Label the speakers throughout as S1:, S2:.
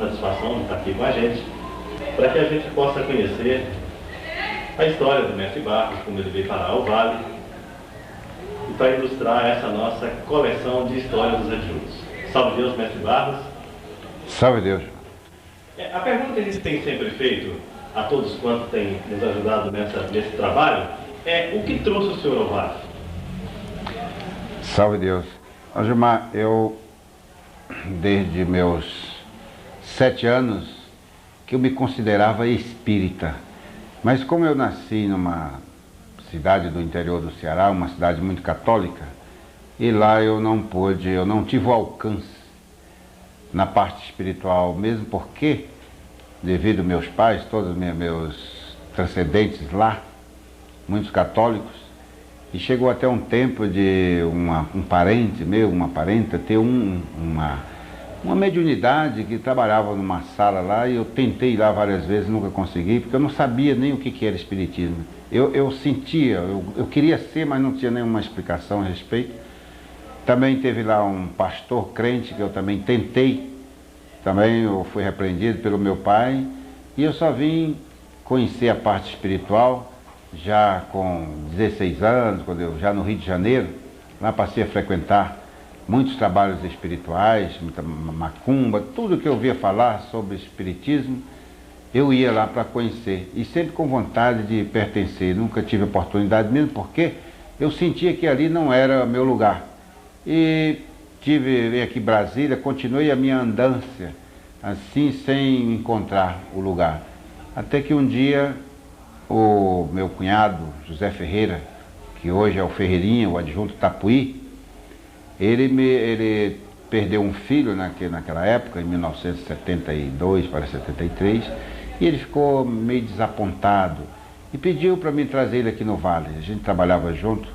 S1: satisfação de estar aqui com a gente, para que a gente possa conhecer a história do Mestre Barros, como ele veio parar ao Vale, e para ilustrar essa nossa coleção de histórias dos adjuntos. Salve Deus, Mestre Barros.
S2: Salve Deus.
S1: A pergunta que a gente tem sempre feito a todos quantos têm nos ajudado nesse trabalho é: o que trouxe o senhor ao Vale?
S2: Salve Deus. Gilmar, eu desde meus 7 anos que eu me considerava espírita, mas como eu nasci numa cidade do interior do Ceará, uma cidade muito católica, e lá eu não tive o alcance na parte espiritual, mesmo porque, devido aos meus pais, todos meus transcendentes lá, muitos católicos, e chegou até um tempo de um parente meu, uma parenta, ter uma mediunidade que trabalhava numa sala lá, e eu tentei ir lá várias vezes, nunca consegui, porque eu não sabia nem o que era espiritismo. Eu sentia, eu queria ser, mas não tinha nenhuma explicação a respeito. Também teve lá um pastor crente que eu também tentei, também eu fui repreendido pelo meu pai, e eu só vim conhecer a parte espiritual já com 16 anos, quando eu já no Rio de Janeiro, lá passei a frequentar muitos trabalhos espirituais, muita macumba, tudo que eu ouvia falar sobre espiritismo, eu ia lá para conhecer, e sempre com vontade de pertencer, nunca tive oportunidade, mesmo porque eu sentia que ali não era meu lugar. E vim aqui em Brasília, continuei a minha andância, assim, sem encontrar o lugar. Até que um dia, o meu cunhado, José Ferreira, que hoje é o Ferreirinha, o adjunto Tapuí, ele perdeu um filho naquela época, em 1972 para 73, e ele ficou meio desapontado e pediu para mim trazer ele aqui no Vale. A gente trabalhava junto,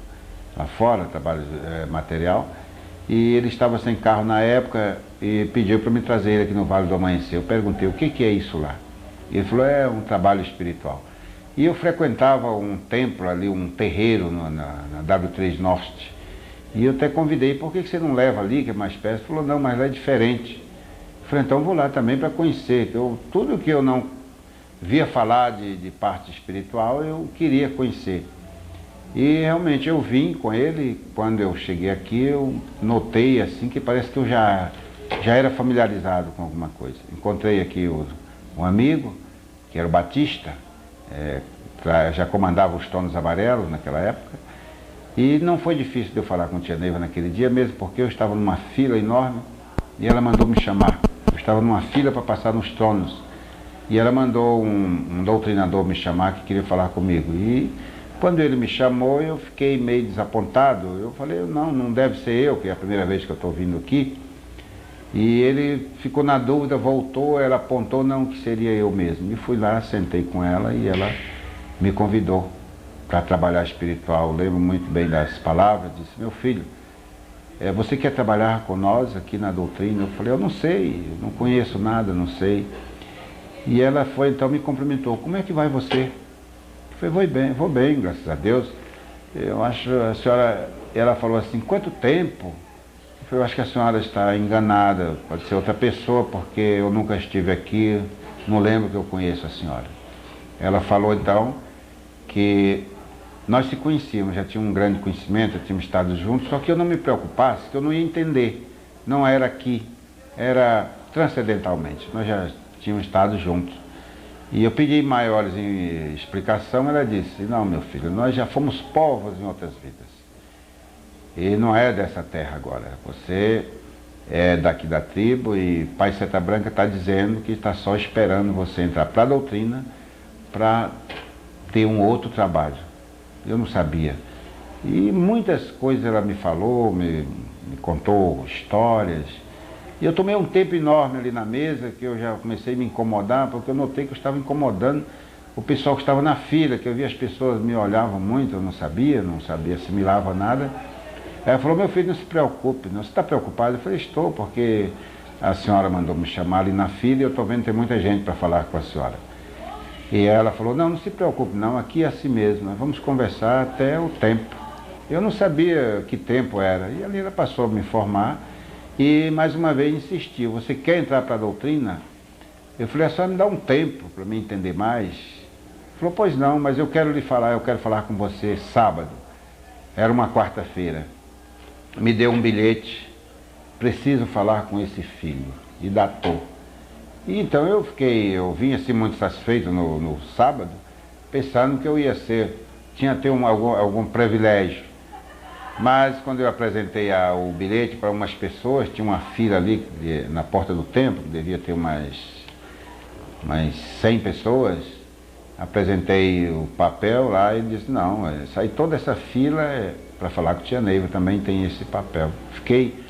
S2: lá fora, trabalho material, e ele estava sem carro na época e pediu para me trazer ele aqui no Vale do Amanhecer. Eu perguntei, o que é isso lá? E ele falou, é um trabalho espiritual. E eu frequentava um templo ali, um terreiro na W3 Norte. E eu até convidei, por que você não leva ali, que é mais perto? Ele falou, não, mas lá é diferente. Eu falei, então vou lá também para conhecer. Tudo que eu não via falar de parte espiritual, eu queria conhecer. E realmente eu vim com ele, quando eu cheguei aqui, eu notei assim que parece que eu já era familiarizado com alguma coisa. Encontrei aqui um amigo, que era o Batista, já comandava os Tonos Amarelos naquela época, e não foi difícil de eu falar com a tia Neiva naquele dia, mesmo porque eu estava numa fila enorme e ela mandou me chamar. Eu estava numa fila para passar nos Tonos e ela mandou um doutrinador me chamar que queria falar comigo. E quando ele me chamou, eu fiquei meio desapontado. Eu falei, não deve ser eu, que é a primeira vez que eu estou vindo aqui. E ele ficou na dúvida, voltou, ela apontou, não, que seria eu mesmo. E fui lá, sentei com ela e ela me convidou para trabalhar espiritual. Eu lembro muito bem das palavras, disse, meu filho, você quer trabalhar com nós aqui na doutrina? Eu falei, eu não sei, eu não conheço nada, não sei. E ela foi, então me cumprimentou, como é que vai você? Eu falei, vou bem, graças a Deus. Eu acho, a senhora, ela falou assim, quanto tempo? Eu acho que a senhora está enganada, pode ser outra pessoa, porque eu nunca estive aqui, não lembro que eu conheço a senhora. Ela falou então que nós se conhecíamos, já tinha um grande conhecimento, já tínhamos estado juntos, só que eu não me preocupasse, que eu não ia entender. Não era aqui, era transcendentalmente, nós já tínhamos estado juntos. E eu pedi maiores em explicação, ela disse, não meu filho, nós já fomos povos em outras vidas. E não é dessa terra agora, você é daqui da tribo e Pai Seta Branca está dizendo que está só esperando você entrar para a doutrina para ter um outro trabalho. Eu não sabia. E muitas coisas ela me falou, me contou histórias. E eu tomei um tempo enorme ali na mesa, que eu já comecei a me incomodar, porque eu notei que eu estava incomodando o pessoal que estava na fila, que eu via as pessoas me olhavam muito, eu não sabia assimilava nada. Ela falou, meu filho, não se preocupe, não. Você está preocupado? Eu falei, estou, porque a senhora mandou me chamar ali na fila e eu estou vendo que tem muita gente para falar com a senhora. E ela falou, não se preocupe não, aqui é assim mesmo, nós vamos conversar até o tempo. Eu não sabia que tempo era, e ali ela passou a me informar e mais uma vez insistiu, você quer entrar para a doutrina? Eu falei, a senhora me dá um tempo para me entender mais? Falou, pois não, mas eu quero lhe falar, eu quero falar com você sábado. Era uma quarta-feira. Me deu um bilhete, preciso falar com esse filho. E datou. E então eu vim assim muito satisfeito no sábado, pensando que eu ia tinha ter algum privilégio. Mas quando eu apresentei o bilhete para umas pessoas, tinha uma fila ali na porta do templo, devia ter umas 100 pessoas, apresentei o papel lá e disse, não, toda essa fila é para falar com a tia Neiva, também tem esse papel. Fiquei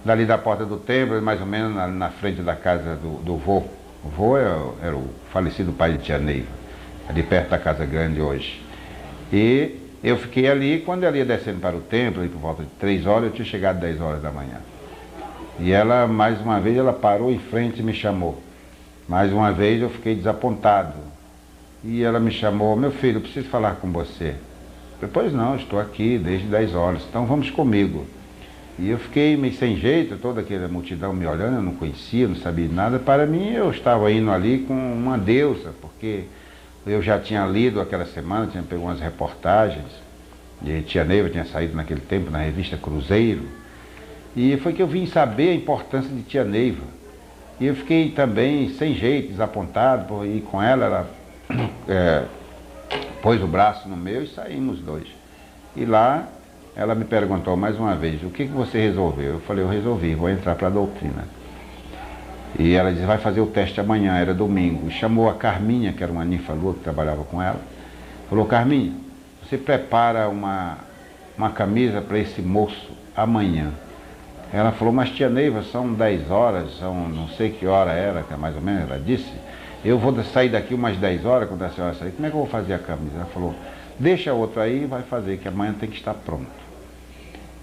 S2: dali da porta do templo, mais ou menos na frente da casa do vô. O vô era o falecido pai de tia Neiva, ali perto da Casa Grande hoje. E eu fiquei ali, quando ela ia descendo para o templo, ali por volta de 3 horas, eu tinha chegado 10 horas da manhã. E ela, mais uma vez, ela parou em frente e me chamou. Mais uma vez eu fiquei desapontado. E ela me chamou, meu filho, eu preciso falar com você. Eu falei, pois não, estou aqui desde 10 horas, então vamos comigo. E eu fiquei meio sem jeito, toda aquela multidão me olhando, eu não conhecia, não sabia nada. Para mim, eu estava indo ali com uma deusa, porque eu já tinha lido aquela semana, tinha pego umas reportagens, e tia Neiva tinha saído naquele tempo na revista Cruzeiro. E foi que eu vim saber a importância de tia Neiva. E eu fiquei também sem jeito, desapontado por ir com ela. Ela pôs o braço no meu e saímos dois. E lá ela me perguntou mais uma vez, o que você resolveu? Eu falei, eu resolvi, vou entrar para a doutrina. E ela disse, vai fazer o teste amanhã, era domingo. E chamou a Carminha, que era uma ninfa-lua que trabalhava com ela. Falou, Carminha, você prepara uma camisa para esse moço amanhã. Ela falou, mas tia Neiva, são 10 horas, são não sei que hora era, que é mais ou menos, ela disse, eu vou sair daqui umas 10 horas, quando a senhora sair, como é que eu vou fazer a camisa? Ela falou, deixa outra aí e vai fazer, que amanhã tem que estar pronto.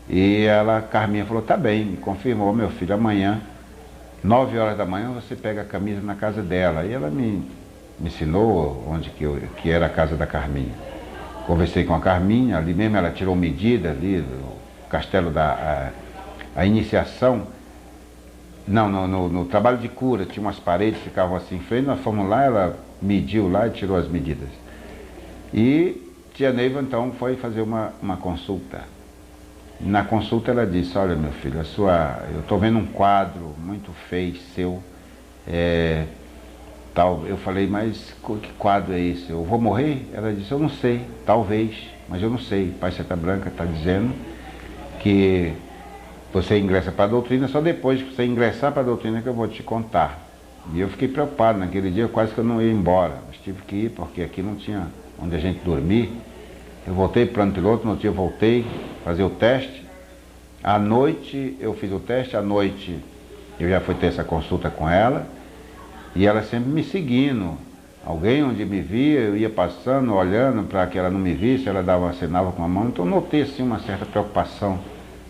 S2: E Carminha falou, tá bem, me confirmou, meu filho, amanhã, 9 horas da manhã, você pega a camisa na casa dela. E ela me ensinou onde que era a casa da Carminha. Conversei com a Carminha, ali mesmo ela tirou medida ali do castelo a iniciação. Não, no trabalho de cura, tinha umas paredes que ficavam assim em frente, nós fomos lá, ela mediu lá e tirou as medidas. E tia Neiva então foi fazer uma consulta. Na consulta ela disse, olha meu filho, eu estou vendo um quadro muito feio seu, tal. Eu falei, mas que quadro é esse? Eu vou morrer? Ela disse, eu não sei, talvez, mas eu não sei. Pai Seta Branca está dizendo que você ingressa para a doutrina, só depois que você ingressar para a doutrina que eu vou te contar. E eu fiquei preocupado naquele dia, quase que eu não ia embora, mas tive que ir porque aqui não tinha onde a gente dormir. Eu voltei para o plano piloto, no dia eu voltei fazer o teste. À noite eu fiz o teste, à noite eu já fui ter essa consulta com ela. E ela sempre me seguindo. Alguém onde me via, eu ia passando, olhando para que ela não me visse, ela dava, acenava com a mão. Então eu notei assim uma certa preocupação,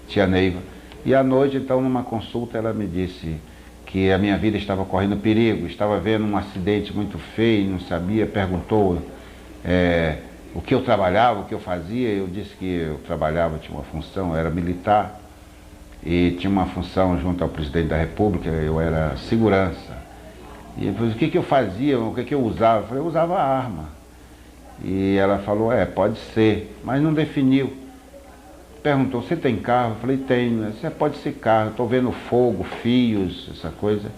S2: tia Neiva. E à noite, então, numa consulta, ela me disse que a minha vida estava correndo perigo, estava vendo um acidente muito feio, não sabia, perguntou o que eu trabalhava, o que eu fazia. Eu disse que eu trabalhava, tinha uma função, eu era militar, e tinha uma função junto ao presidente da República, eu era segurança. E ele falou, o que eu fazia, o que eu usava? Eu falei, eu usava arma. E ela falou, pode ser, mas não definiu. Perguntou, você tem carro? Eu falei, tenho. Você pode ser carro, estou vendo fogo, fios, essa coisa.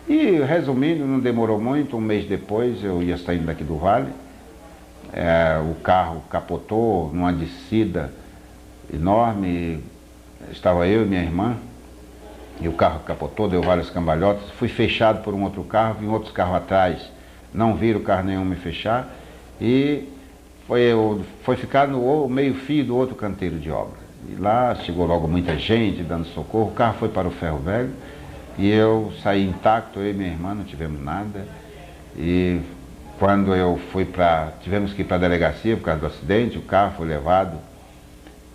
S2: E resumindo, não demorou muito, um mês depois eu ia saindo daqui do Vale. O carro capotou numa descida enorme, estava eu e minha irmã. E o carro capotou, deu várias cambalhotas, fui fechado por um outro carro, vim outros carros atrás, não viram carro nenhum me fechar, e foi ficar no meio-fio do outro canteiro de obra. E lá chegou logo muita gente dando socorro, o carro foi para o Ferro Velho, e eu saí intacto, eu e minha irmã não tivemos nada. E quando eu tivemos que ir para a delegacia por causa do acidente, o carro foi levado,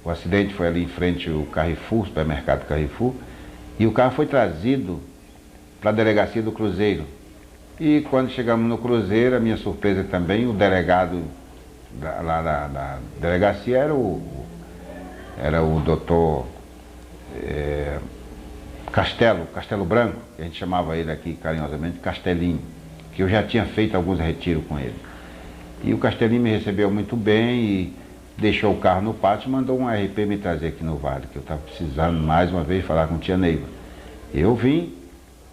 S2: o acidente foi ali em frente ao Carrefour, supermercado Carrefour, e o carro foi trazido para a delegacia do Cruzeiro. E quando chegamos no Cruzeiro, a minha surpresa também, o delegado lá da delegacia era o doutor Castelo Branco, que a gente chamava ele aqui carinhosamente Castelinho. que eu já tinha feito alguns retiros com ele. E o Castelinho me recebeu muito bem e deixou o carro no pátio e mandou um RP me trazer aqui no Vale, que eu estava precisando mais uma vez falar com tia Neiva. Eu vim,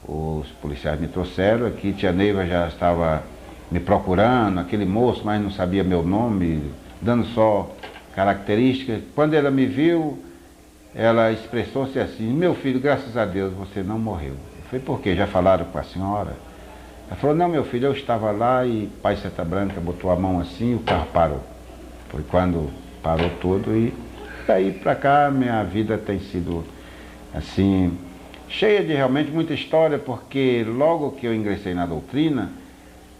S2: os policiais me trouxeram aqui, tia Neiva já estava me procurando, aquele moço, mas não sabia meu nome, dando só características. Quando ela me viu, ela expressou-se assim: meu filho, graças a Deus você não morreu. Eu falei: por quê? Já falaram com a senhora? Ela falou: não, meu filho, eu estava lá e pai Seta Branca botou a mão assim e o carro parou. Foi quando parou tudo e daí para cá minha vida tem sido assim, cheia de realmente muita história, porque logo que eu ingressei na doutrina,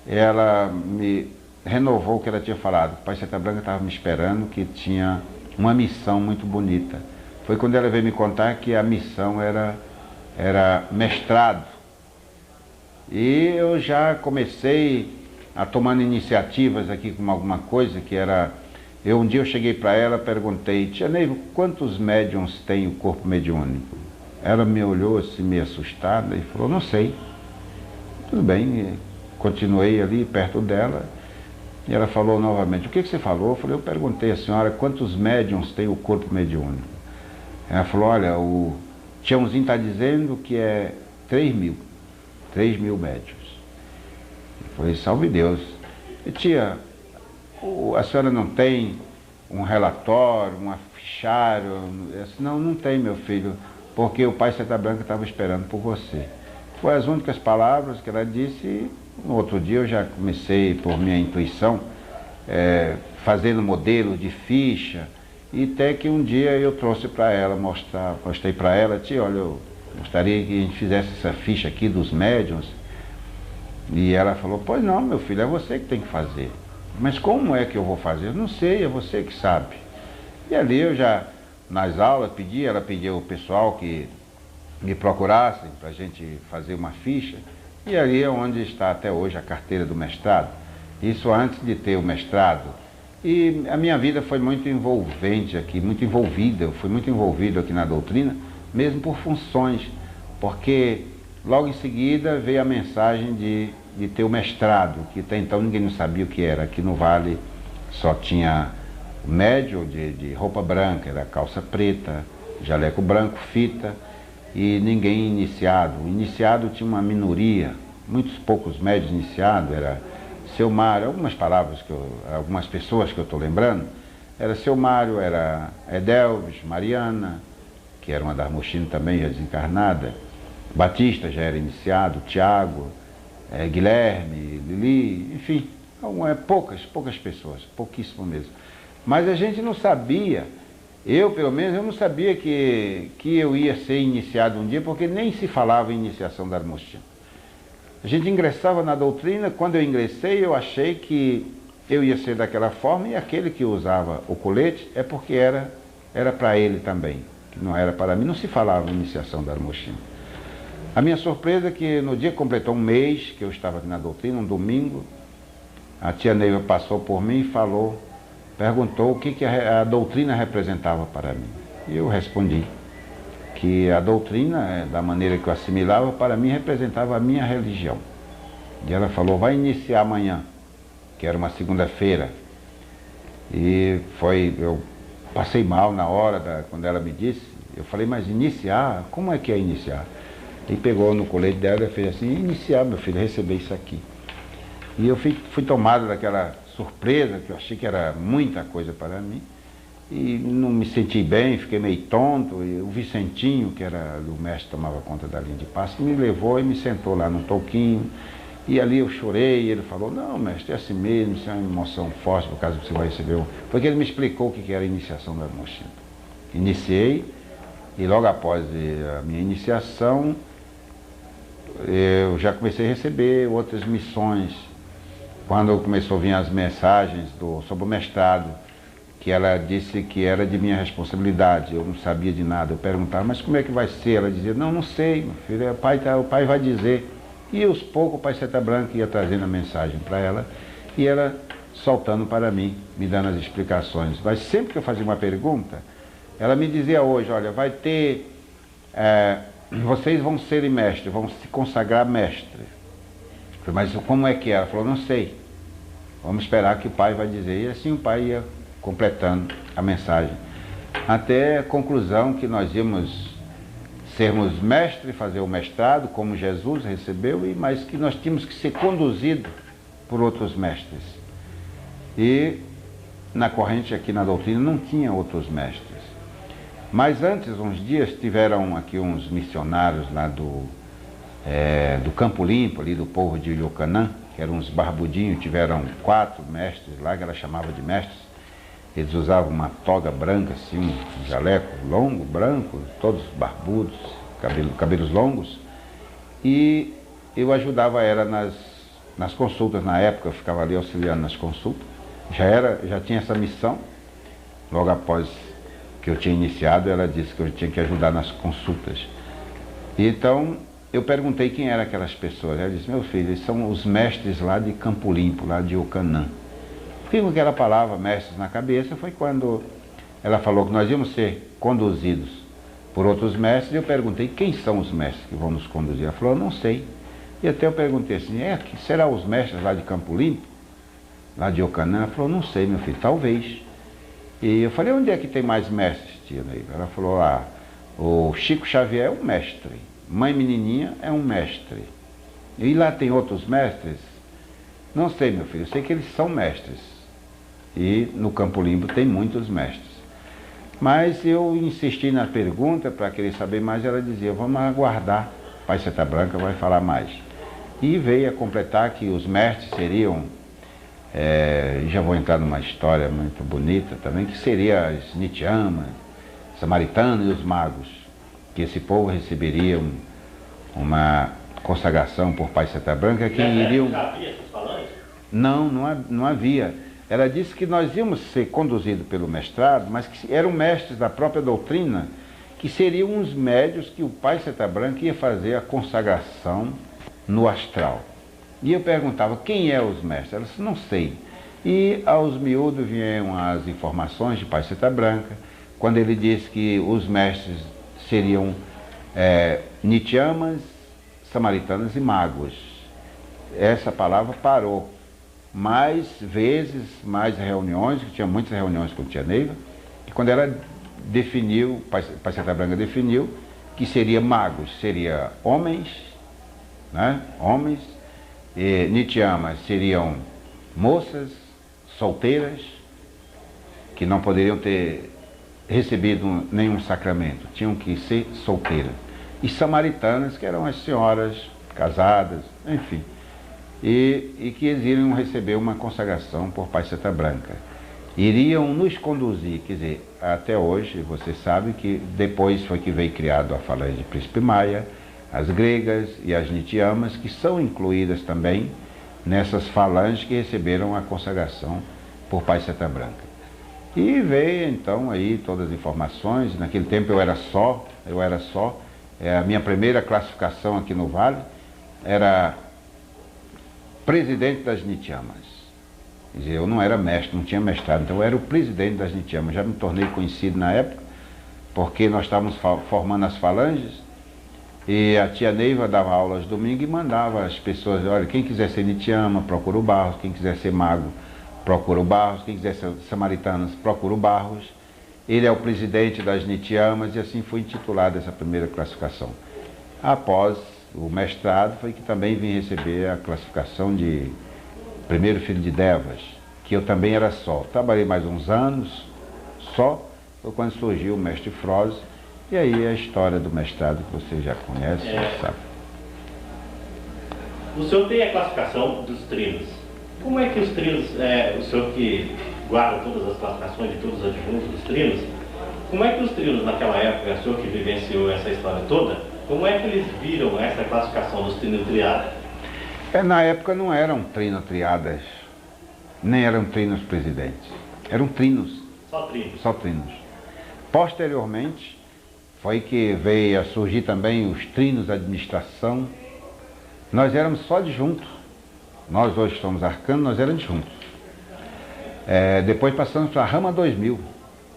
S2: ela me renovou o que ela tinha falado. O pai Seta Branca estava me esperando, que tinha uma missão muito bonita. Foi quando ela veio me contar que a missão era mestrado. E eu já comecei a tomar iniciativas aqui com alguma coisa que era... Um dia eu cheguei para ela, perguntei: tia Neiva, quantos médiums tem o corpo mediúnico? Ela me olhou assim, meio assustada, e falou: não sei. Tudo bem, continuei ali perto dela, e ela falou novamente: o que você falou? Eu falei: eu perguntei à senhora quantos médiums tem o corpo mediúnico. Ela falou: olha, o Tiãozinho está dizendo que é 3 mil médiums. Eu falei: salve Deus. E tia, a senhora não tem um relatório, um fichário? Eu disse: não, não tem, meu filho, porque o pai Seta Branca estava esperando por você. Foi as únicas palavras que ela disse, e no outro dia eu já comecei, por minha intuição, fazendo modelo de ficha, e até que um dia eu trouxe para ela, mostrei para ela: tia, olha, eu gostaria que a gente fizesse essa ficha aqui dos médiuns. E ela falou: pois não, meu filho, é você que tem que fazer. Mas como é que eu vou fazer? Eu não sei, é você que sabe. E ali eu já, nas aulas, ela pediu o pessoal que me procurassem para a gente fazer uma ficha. E ali é onde está até hoje a carteira do mestrado. Isso antes de ter o mestrado. E a minha vida foi muito envolvente aqui, muito envolvida. Eu fui muito envolvido aqui na doutrina, mesmo por funções. Porque logo em seguida veio a mensagem de ter o mestrado, que até então ninguém não sabia o que era. Aqui no Vale só tinha médio de roupa branca, era calça preta, jaleco branco, fita, e ninguém iniciado. O iniciado tinha uma minoria, muitos poucos médios iniciados, era seu Mário, algumas pessoas que eu estou lembrando, era seu Mário, era Edelves, Mariana, que era uma das Mochinas também, já desencarnada, Batista já era iniciado, Tiago, Guilherme, Lili, enfim, poucas pessoas, pouquíssimo mesmo. Mas a gente não sabia, eu pelo menos, eu não sabia que eu ia ser iniciado um dia, porque nem se falava em iniciação da Armostina. A gente ingressava na doutrina, quando eu ingressei eu achei que eu ia ser daquela forma, e aquele que usava o colete é porque era para ele também, que não era para mim, não se falava em iniciação da Armostina. A minha surpresa é que no dia que completou um mês que eu estava aqui na doutrina, um domingo, a tia Neiva passou por mim e perguntou o que a doutrina representava para mim. E eu respondi que a doutrina, da maneira que eu assimilava, para mim representava a minha religião. E ela falou: vai iniciar amanhã, que era uma segunda-feira. E eu passei mal na hora, quando ela me disse. Eu falei: mas iniciar? Como é que é iniciar? E pegou no colete dela e fez assim: iniciar, meu filho, receber isso aqui. E eu fui tomado daquela surpresa, que eu achei que era muita coisa para mim, e não me senti bem, fiquei meio tonto. E o Vicentinho, que era o mestre que tomava conta da linha de passe, me levou e me sentou lá no toquinho, e ali eu chorei, e ele falou: não, mestre, é assim mesmo, isso é uma emoção forte, por causa que você vai receber. Foi que ele me explicou o que era a iniciação da Armostina. Iniciei, e logo após a minha iniciação, eu já comecei a receber outras missões. Quando começou a vir as mensagens sobre o mestrado, que ela disse que era de minha responsabilidade, eu não sabia de nada. Eu perguntava: mas como é que vai ser? Ela dizia: não sei, meu filho, o pai vai dizer. E aos poucos o pai Seta Branca ia trazendo a mensagem para ela, e ela soltando para mim, me dando as explicações. Mas sempre que eu fazia uma pergunta, ela me dizia: hoje, olha, vai ter... vocês vão serem mestres, vão se consagrar mestre. Mas como é que é? Ela falou, não sei. Vamos esperar que o pai vai dizer. E assim o pai ia completando a mensagem. Até a conclusão que nós íamos sermos mestres, fazer o mestrado, como Jesus recebeu, mas que nós tínhamos que ser conduzidos por outros mestres. E na corrente aqui na doutrina não tinha outros mestres. Mas antes, uns dias, tiveram aqui uns missionários lá do Campo Limpo, ali do povo de Ilhocanã, que eram uns barbudinhos, tiveram 4 mestres lá, que ela chamava de mestres. Eles usavam uma toga branca, assim, um jaleco longo, branco, todos barbudos, cabelos longos. E eu ajudava ela nas consultas na época, eu ficava ali auxiliando nas consultas. Já tinha essa missão. Logo após que eu tinha iniciado, ela disse que eu tinha que ajudar nas consultas. E então eu perguntei quem eram aquelas pessoas. Ela disse, meu filho, eles são os mestres lá de Campo Limpo, lá de Ocanã. Fiquei com aquela palavra, mestres, na cabeça, foi quando ela falou que nós íamos ser conduzidos por outros mestres, e eu perguntei, quem são os mestres que vão nos conduzir? Ela falou, não sei. E até eu perguntei assim, será os mestres lá de Campo Limpo? Lá de Ocanã? Ela falou, não sei, meu filho, talvez. E eu falei, onde é que tem mais mestres, tia Neiva? Ela falou, o Chico Xavier é um mestre, Mãe Menininha é um mestre. E lá tem outros mestres? Não sei, meu filho, eu sei que eles são mestres. E no Campo Limpo tem muitos mestres. Mas eu insisti na pergunta para querer saber mais, ela dizia, vamos aguardar, Pai Seta Branca vai falar mais. E veio a completar que os mestres seriam, já vou entrar numa história muito bonita também, que seria as Nitiamas, Samaritanos e os magos, que esse povo receberia uma consagração por Pai Seta Branca, que iriam...
S1: Já havia essas falanges?
S2: Não havia. Ela disse que nós íamos ser conduzidos pelo mestrado, mas que eram mestres da própria doutrina, que seriam os médios que o Pai Seta Branca ia fazer a consagração no astral. E eu perguntava, quem é os mestres? Ela disse, não sei. E aos miúdos vieram as informações de Pai Seta Branca, quando ele disse que os mestres seriam Nitiamas, Samaritanas e magos. Essa palavra parou. Mais vezes, mais reuniões, que tinha muitas reuniões com tia Neiva, e quando ela definiu, Pai Seta Branca definiu, que seria magos, seria homens, né? Homens, e Nitiamas seriam moças, solteiras, que não poderiam ter recebido nenhum sacramento, tinham que ser solteiras. E samaritanas, que eram as senhoras casadas, enfim. E que eles iriam receber uma consagração por Pai Seta Branca. Iriam nos conduzir, quer dizer, até hoje, você sabe que depois foi que veio criado a falange de Príncipe Maia, as gregas e as Nitiamas, que são incluídas também nessas falanges que receberam a consagração por Pai Seta Branca. E veio então aí todas as informações. Naquele tempo eu era só, a minha primeira classificação aqui no Vale era presidente das Nitiamas. Quer dizer, eu não era mestre, não tinha mestrado, então eu era o presidente das Nitiamas. Já me tornei conhecido na época, porque nós estávamos formando as falanges, e a tia Neiva dava aula aos domingos e mandava as pessoas, olha, quem quiser ser Nitiama, procura o Barros, quem quiser ser mago, procura o Barros, quem quiser ser samaritanas, procura o Barros. Ele é o presidente das Nitiamas, e assim foi intitulada essa primeira classificação. Após o mestrado foi que também vim receber a classificação de primeiro filho de Devas, que eu também era só. Trabalhei mais uns anos só, foi quando surgiu o mestre Froze, e aí a história do mestrado que você já conhece, sabe.
S1: O senhor tem a classificação dos trinos. Como é que os trinos, o senhor que guarda todas as classificações de todos os adjuntos dos trinos, como é que os trinos naquela época, o senhor que vivenciou essa história toda, como é que eles viram essa classificação dos trinotriadas?
S2: Na época não eram trinotriadas, nem eram trinos presidentes, eram trinos.
S1: Só trinos?
S2: Só trinos. Posteriormente, foi que veio a surgir também os trinos da administração. Nós éramos só adjuntos. Nós hoje somos arcanos, nós éramos adjuntos. Depois passamos para a Rama 2000.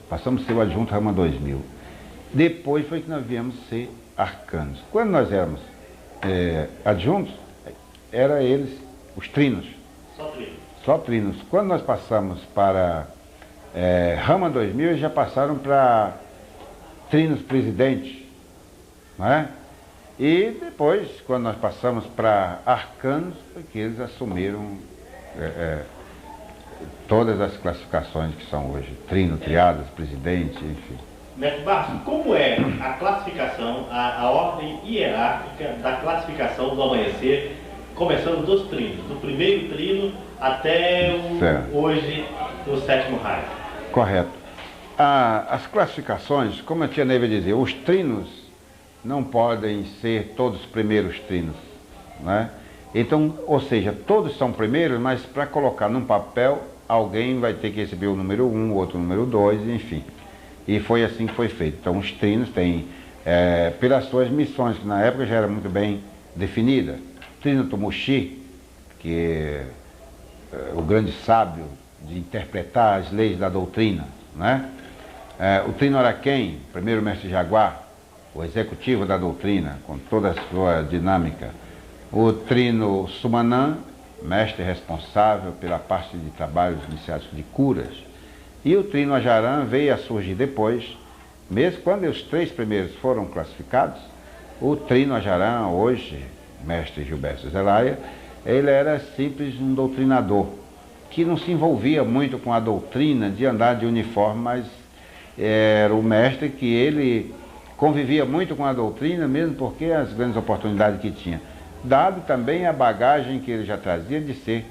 S2: Passamos a ser o adjunto Rama 2000. Depois foi que nós viemos ser arcanos. Quando nós éramos adjuntos, era eles, os trinos.
S1: Só trinos.
S2: Só trinos. Quando nós passamos para Rama 2000, eles já passaram para trinos presidentes, não é? E depois, quando nós passamos para arcanos, foi que eles assumiram todas as classificações que são hoje, trino, triadas, presidente, enfim.
S1: Mestre Barros, como é a classificação, a ordem hierárquica da classificação do amanhecer, começando dos trinos, do primeiro trino até hoje o sétimo raio?
S2: Correto. As classificações, como a tia Neiva dizia, os trinos não podem ser todos primeiros trinos, né? Então, ou seja, todos são primeiros, mas para colocar num papel, alguém vai ter que receber o número 1, o outro o número 2, enfim. E foi assim que foi feito. Então, os trinos têm, pelas suas missões, que na época já era muito bem definida. Trino Tumuxi, que é o grande sábio de interpretar as leis da doutrina, né? O Trino Araquém, primeiro mestre Jaguar, o executivo da doutrina, com toda a sua dinâmica. O Trino Sumanã, mestre responsável pela parte de trabalhos iniciáticos de curas. E o Trino Ajarã veio a surgir depois, mesmo quando os 3 primeiros foram classificados. O Trino Ajarã, hoje, mestre Gilberto Zelaya, ele era simples um doutrinador, que não se envolvia muito com a doutrina de andar de uniforme, mas era o mestre que ele convivia muito com a doutrina, mesmo porque as grandes oportunidades que tinha. Dado também a bagagem que ele já trazia de ser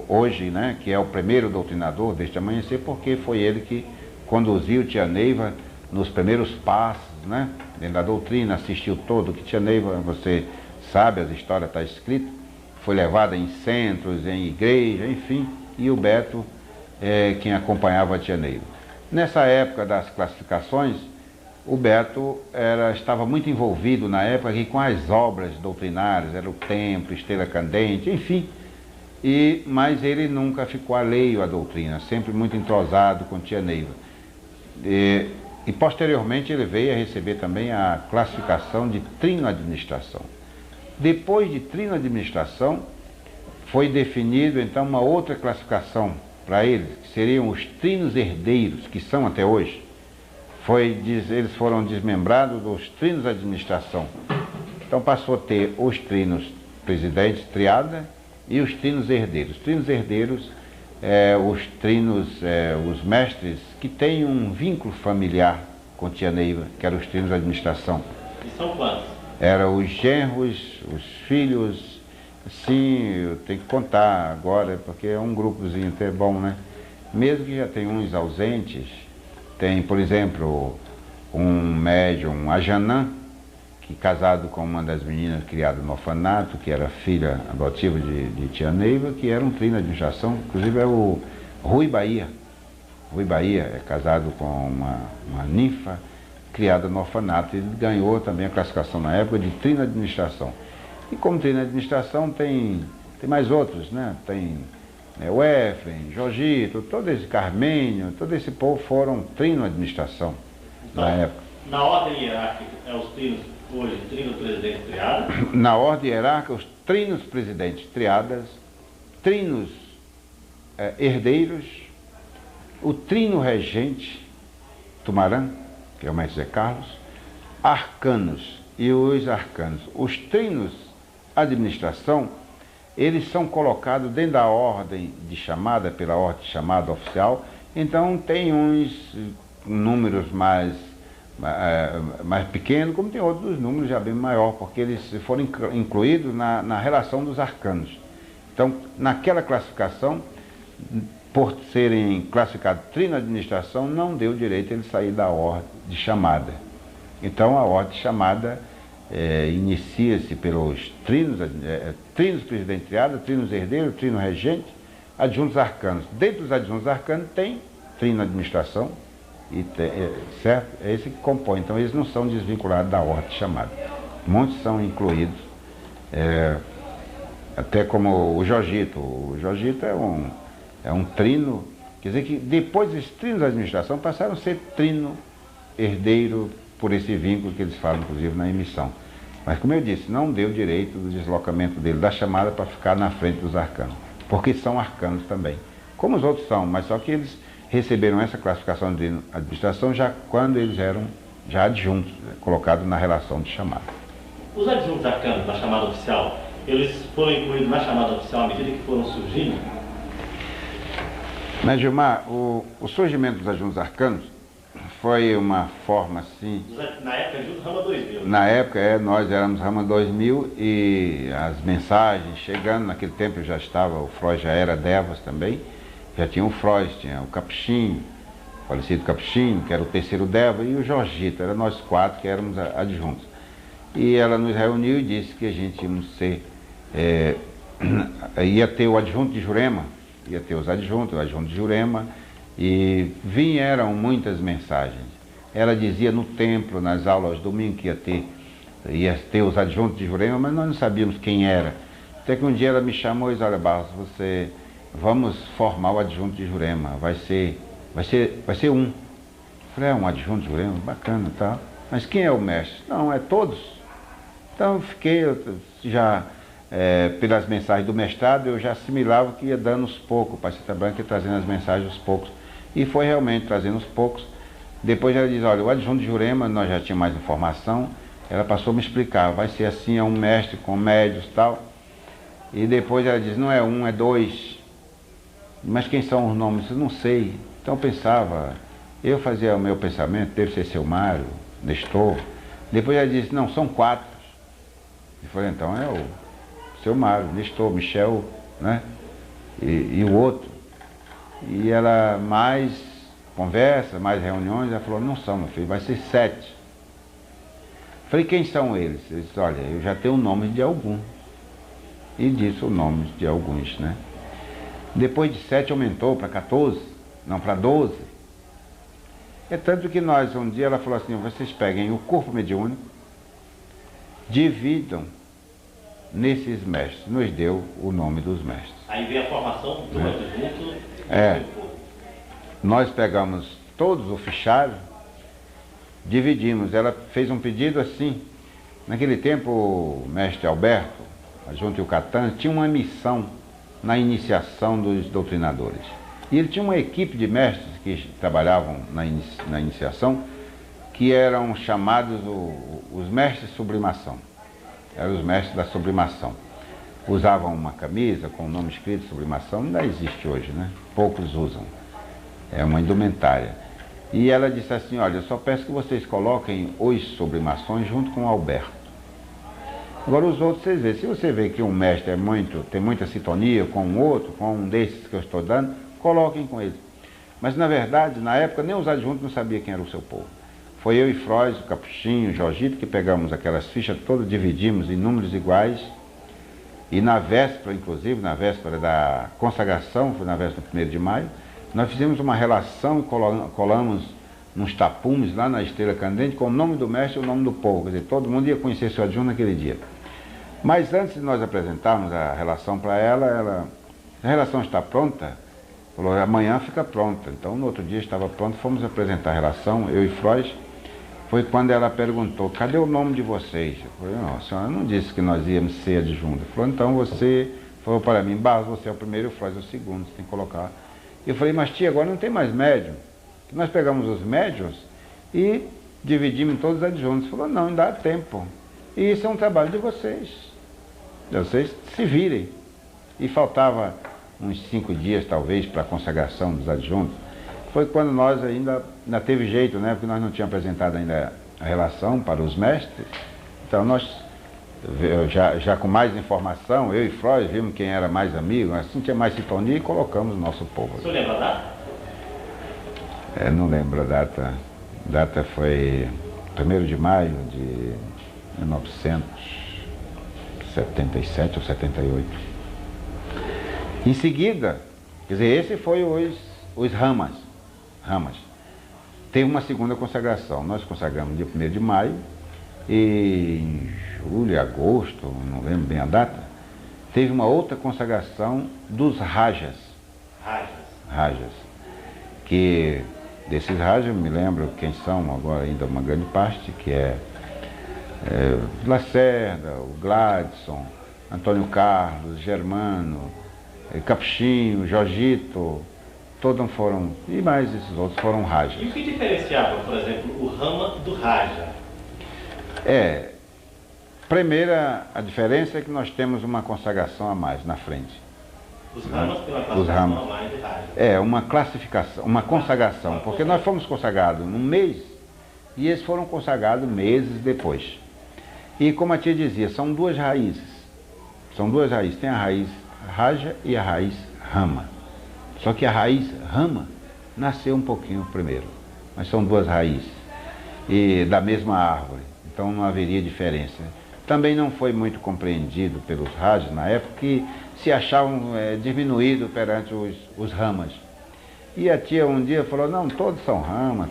S2: hoje, né, que é o primeiro doutrinador deste amanhecer, porque foi ele que conduziu tia Neiva nos primeiros passos, né, dentro da doutrina, assistiu todo, que tia Neiva, você sabe, as histórias estão escritas, foi levada em centros, em igreja, enfim, e o Beto é quem acompanhava a tia Neiva. Nessa época das classificações, o Beto estava muito envolvido na época aqui com as obras doutrinárias, era o Templo, Estrela Candente, enfim, mas ele nunca ficou alheio à doutrina, sempre muito entrosado com tia Neiva. E posteriormente ele veio a receber também a classificação de Trino Administração. Depois de Trino Administração, foi definido então uma outra classificação para eles, que seriam os trinos herdeiros, que são até hoje. Eles foram desmembrados dos trinos de administração. Então passou a ter os trinos presidentes, triada, e os trinos herdeiros. Os trinos herdeiros, os mestres que têm um vínculo familiar com tia Neiva, que eram os trinos de administração.
S1: E são quantos?
S2: Eram os genros, os filhos, sim, eu tenho que contar agora, porque é um grupozinho até bom, né? Mesmo que já tem uns ausentes. Tem, por exemplo, um médium, a Janã, que casado com uma das meninas criadas no orfanato, que era filha adotiva de tia Neiva, que era um trino de administração, inclusive é o Rui Bahia. Rui Bahia é casado com uma ninfa criada no orfanato. Ele ganhou também a classificação na época de trino de administração. E como trino de administração tem mais outros, né? Tem o Efren, Jorgito, todo esse Carmenho, todo esse povo foram trino de administração na época.
S1: Na ordem hierárquica, os trinos hoje, trino presidente triada?
S2: Na ordem hierárquica, os trinos presidentes triadas, trinos herdeiros, o trino regente, Tumarã, que é o mestre Zé Carlos, arcanos e os arcanos. Os trinos administração, eles são colocados dentro da ordem de chamada, pela ordem de chamada oficial, então tem uns números mais pequenos, como tem outros números já bem maior, porque eles foram incluídos na relação dos arcanos. Então, naquela classificação, por serem classificados trino administração, não deu direito a ele sair da ordem de chamada. Então, a ordem de chamada inicia-se pelos trinos presidente triada, trinos herdeiros, trino regente, adjuntos arcanos. Dentro dos adjuntos arcanos tem trino administração, certo? É esse que compõe. Então eles não são desvinculados da ordem chamada. Muitos são incluídos, até como o Jorgito. O Jorgito é um trino, quer dizer que depois desses trinos da administração passaram a ser trino herdeiro por esse vínculo que eles falam, inclusive, na emissão. Mas, como eu disse, não deu direito do deslocamento dele da chamada para ficar na frente dos arcanos, porque são arcanos também, como os outros são, mas só que eles receberam essa classificação de administração já quando eles eram já adjuntos, colocados na relação de chamada.
S1: Os adjuntos arcanos na chamada oficial, eles foram incluídos na chamada oficial à medida que foram surgindo?
S2: Mas, Gilmar, o surgimento dos adjuntos arcanos foi uma forma assim...
S1: Na época, adjuntos Rama 2000.
S2: Na época, nós éramos Rama 2000 e as mensagens chegando, naquele tempo já estava, o Frois já era Devas também, já tinha o Frois, tinha o Capuchinho, o falecido Capuchinho, que era o terceiro Deva, e o Jorgito, eram nós quatro que éramos adjuntos. E ela nos reuniu e disse que a gente íamos ser, ia ter o adjunto de Jurema, ia ter os adjuntos, o adjunto de Jurema, e vieram muitas mensagens. Ela dizia no templo, nas aulas aos domingos, que ia ter os adjuntos de Jurema, mas nós não sabíamos quem era. Até que um dia ela me chamou e disse: olha, Barros, vamos formar o adjunto de Jurema, vai ser um. Eu falei: um adjunto de Jurema, bacana e tal. Mas quem é o mestre? Não, é todos. Então eu já, pelas mensagens do mestrado, eu já assimilava que ia dando aos poucos, o Pacita Branca ia trazendo as mensagens aos poucos. E foi realmente trazendo aos poucos. Depois ela diz: olha, o adjunto de Jurema, nós já tínhamos mais informação, ela passou a me explicar, vai ser assim, é um mestre com médios e tal. E depois ela diz: não é um, é dois. Mas quem são os nomes? Eu não sei. Então eu pensava, eu fazia o meu pensamento, deve ser seu Mário, Nestor. Depois ela disse: não, são quatro. Eu falei: então é o seu Mário, Nestor, Michel, né? E o outro. E ela, mais conversa, mais reuniões, ela falou: não são, meu filho, vai ser 7. Eu falei: quem são eles? Ele disse: olha, eu já tenho o nome de algum. E disse o nome de alguns, né? Depois de 7 aumentou para 14, não, para 12. É tanto que nós, um dia ela falou assim: vocês peguem o corpo mediúnico, dividam nesses mestres. Nos deu o nome dos mestres.
S1: Aí vem a formação do adjunto.
S2: Nós pegamos todos o fichário, dividimos. Ela fez um pedido assim. Naquele tempo, o mestre Alberto, adjunto Yucatán, tinha uma missão na iniciação dos doutrinadores. E ele tinha uma equipe de mestres que trabalhavam na iniciação, que eram chamados os mestres de sublimação. Eram os mestres da sublimação. Usavam uma camisa com o nome escrito sublimação, ainda existe hoje, né? Poucos usam. É uma indumentária. E ela disse assim: olha, eu só peço que vocês coloquem os sublimações junto com o Alberto. Agora os outros vocês veem. Se você vê que um mestre tem muita sintonia com um outro, com um desses que eu estou dando, coloquem com ele. Mas na verdade, na época, nem os adjuntos não sabiam quem era o seu povo. Foi eu e Frois, o Capuchinho, o Jorgito, que pegamos aquelas fichas todas, dividimos em números iguais. E na véspera, inclusive, na véspera da consagração, foi na véspera do 1º de maio, nós fizemos uma relação e colamos nos tapumes lá na Estrela Candente com o nome do mestre e o nome do povo. Quer dizer, todo mundo ia conhecer seu adjunto naquele dia. Mas antes de nós apresentarmos a relação para ela, a relação está pronta? Falou: amanhã fica pronta. Então, no outro dia estava pronto, fomos apresentar a relação, eu e Frois. Foi quando ela perguntou: cadê o nome de vocês? Eu falei: não, a senhora não disse que nós íamos ser adjuntos. Ela falou: então você falou para mim: Barros, você é o primeiro e o Frois é o segundo, você tem que colocar. Eu falei: mas tia, agora não tem mais médium. Nós pegamos os médiums e dividimos em todos os adjuntos. Falou: não, ainda há tempo. E isso é um trabalho de vocês. Vocês se virem. E faltava uns 5 dias, talvez, para a consagração dos adjuntos. Foi quando nós ainda teve jeito, né? Porque nós não tínhamos apresentado ainda a relação para os mestres. Então nós, já com mais informação, eu e Frois vimos quem era mais amigo, assim tinha mais sintonia e colocamos o nosso povo.
S1: O senhor lembra a data?
S2: Não lembro a data. A data foi 1º de maio de 1977 ou 78. Em seguida, quer dizer, esse foi os ramas. Teve uma segunda consagração. Nós consagramos dia 1º de maio e em julho, agosto, não lembro bem a data, teve uma outra consagração dos rajas. Rajas. Que desses rajas, eu me lembro quem são agora ainda uma grande parte, que é Lacerda, o Gladson, Antônio Carlos, Germano, Capuchinho, Jorgito, todos foram, e mais esses outros foram rajas.
S1: E o que diferenciava, por exemplo, o Rama do Raja?
S2: Primeira, a diferença é que nós temos uma consagração a mais na frente.
S1: Os Ramas têm uma classificação a mais de Raja.
S2: Uma classificação, uma consagração, porque nós fomos consagrados num mês e eles foram consagrados meses depois. E como a tia dizia, são duas raízes. São duas raízes. Tem a raiz Raja e a raiz Rama. Só que a raiz Rama nasceu um pouquinho primeiro. Mas são duas raízes. E da mesma árvore. Então não haveria diferença. Também não foi muito compreendido pelos Rajas na época que se achavam diminuídos perante os Ramas. E a tia um dia falou, não, todos são Ramas,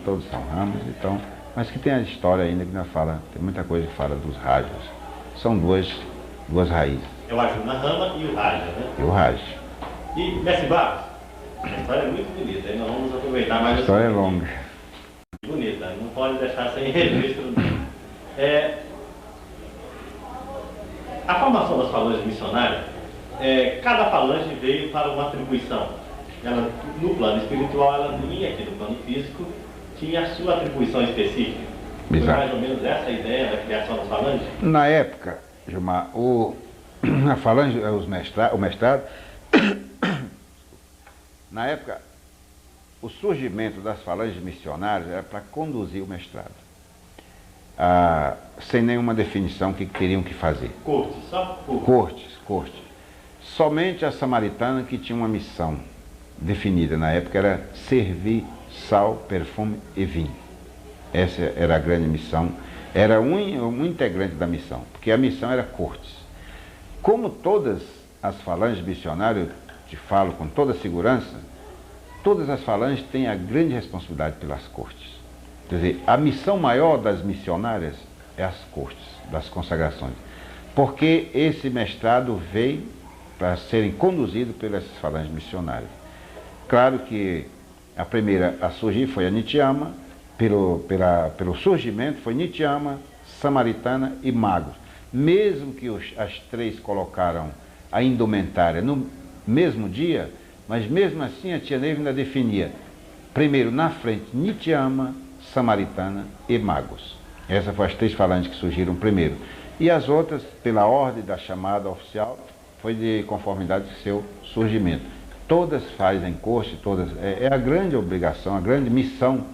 S2: então... Mas que tem a história ainda que ainda fala, tem muita coisa que fala dos Rajas. São duas raízes.
S1: É o Arjuna Rama e o Raja, né?
S2: E o Raja.
S1: E, Mestre Barros, a história é muito bonita, hein? Nós vamos aproveitar mais...
S2: A história é longa.
S1: Bonita, não pode deixar sem registro. A formação das falanges missionárias, cada falange veio para uma atribuição. Ela, no plano espiritual, ela vinha aqui no plano físico, tinha a sua atribuição específica. Foi mais ou menos essa a ideia da criação das falanges?
S2: Na época, Gilmar, a falange, o mestrado, na época, o surgimento das falanges missionárias era para conduzir o mestrado. Sem nenhuma definição que teriam que fazer.
S1: Cortes, só?
S2: Cortes. Somente a samaritana que tinha uma missão definida na época era servir sal, perfume e vinho. Essa era a grande missão, era um integrante da missão, porque a missão era cortes. Como todas as falanges missionárias, te falo com toda segurança, todas as falanges têm a grande responsabilidade pelas cortes. Quer dizer, a missão maior das missionárias é as cortes, das consagrações, porque esse mestrado veio para serem conduzidos pelas falanges missionárias. Claro que a primeira a surgir foi a Nitiama, pelo surgimento foi Nitiama, Samaritana e Magos. Mesmo que as três colocaram a indumentária no mesmo dia, mas mesmo assim a tia Neiva ainda definia, primeiro na frente, Nitiama, Samaritana e Magos. Essas foram as três falanges que surgiram primeiro. E as outras, pela ordem da chamada oficial, foi de conformidade com seu surgimento. Todas fazem corte, todas. É a grande obrigação, a grande missão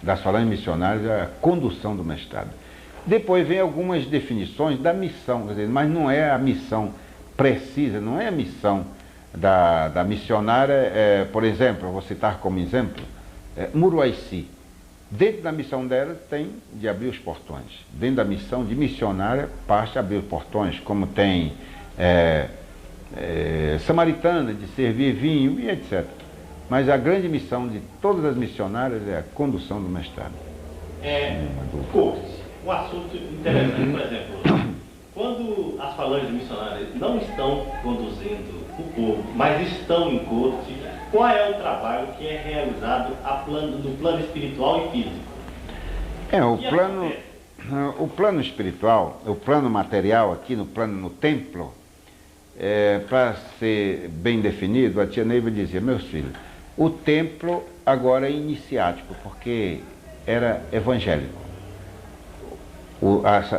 S2: das falanges missionárias, é a condução do mestrado. Depois vem algumas definições da missão, quer dizer, mas não é a missão precisa, não é a missão da missionária, por exemplo, eu vou citar como exemplo, Muruaci. Dentro da missão dela tem de abrir os portões. Dentro da missão de missionária, parte abrir os portões, como tem samaritana, de servir vinho e etc. Mas a grande missão de todas as missionárias é a condução do mestrado.
S1: Cortes. Um assunto interessante, por exemplo, quando as falanges missionárias não estão conduzindo o povo, mas estão em corte, qual é o trabalho que é realizado no plano espiritual e físico?
S2: O plano espiritual, o plano material aqui no templo, para ser bem definido, a tia Neiva dizia, meus filhos, o templo agora é iniciático, porque era evangélico.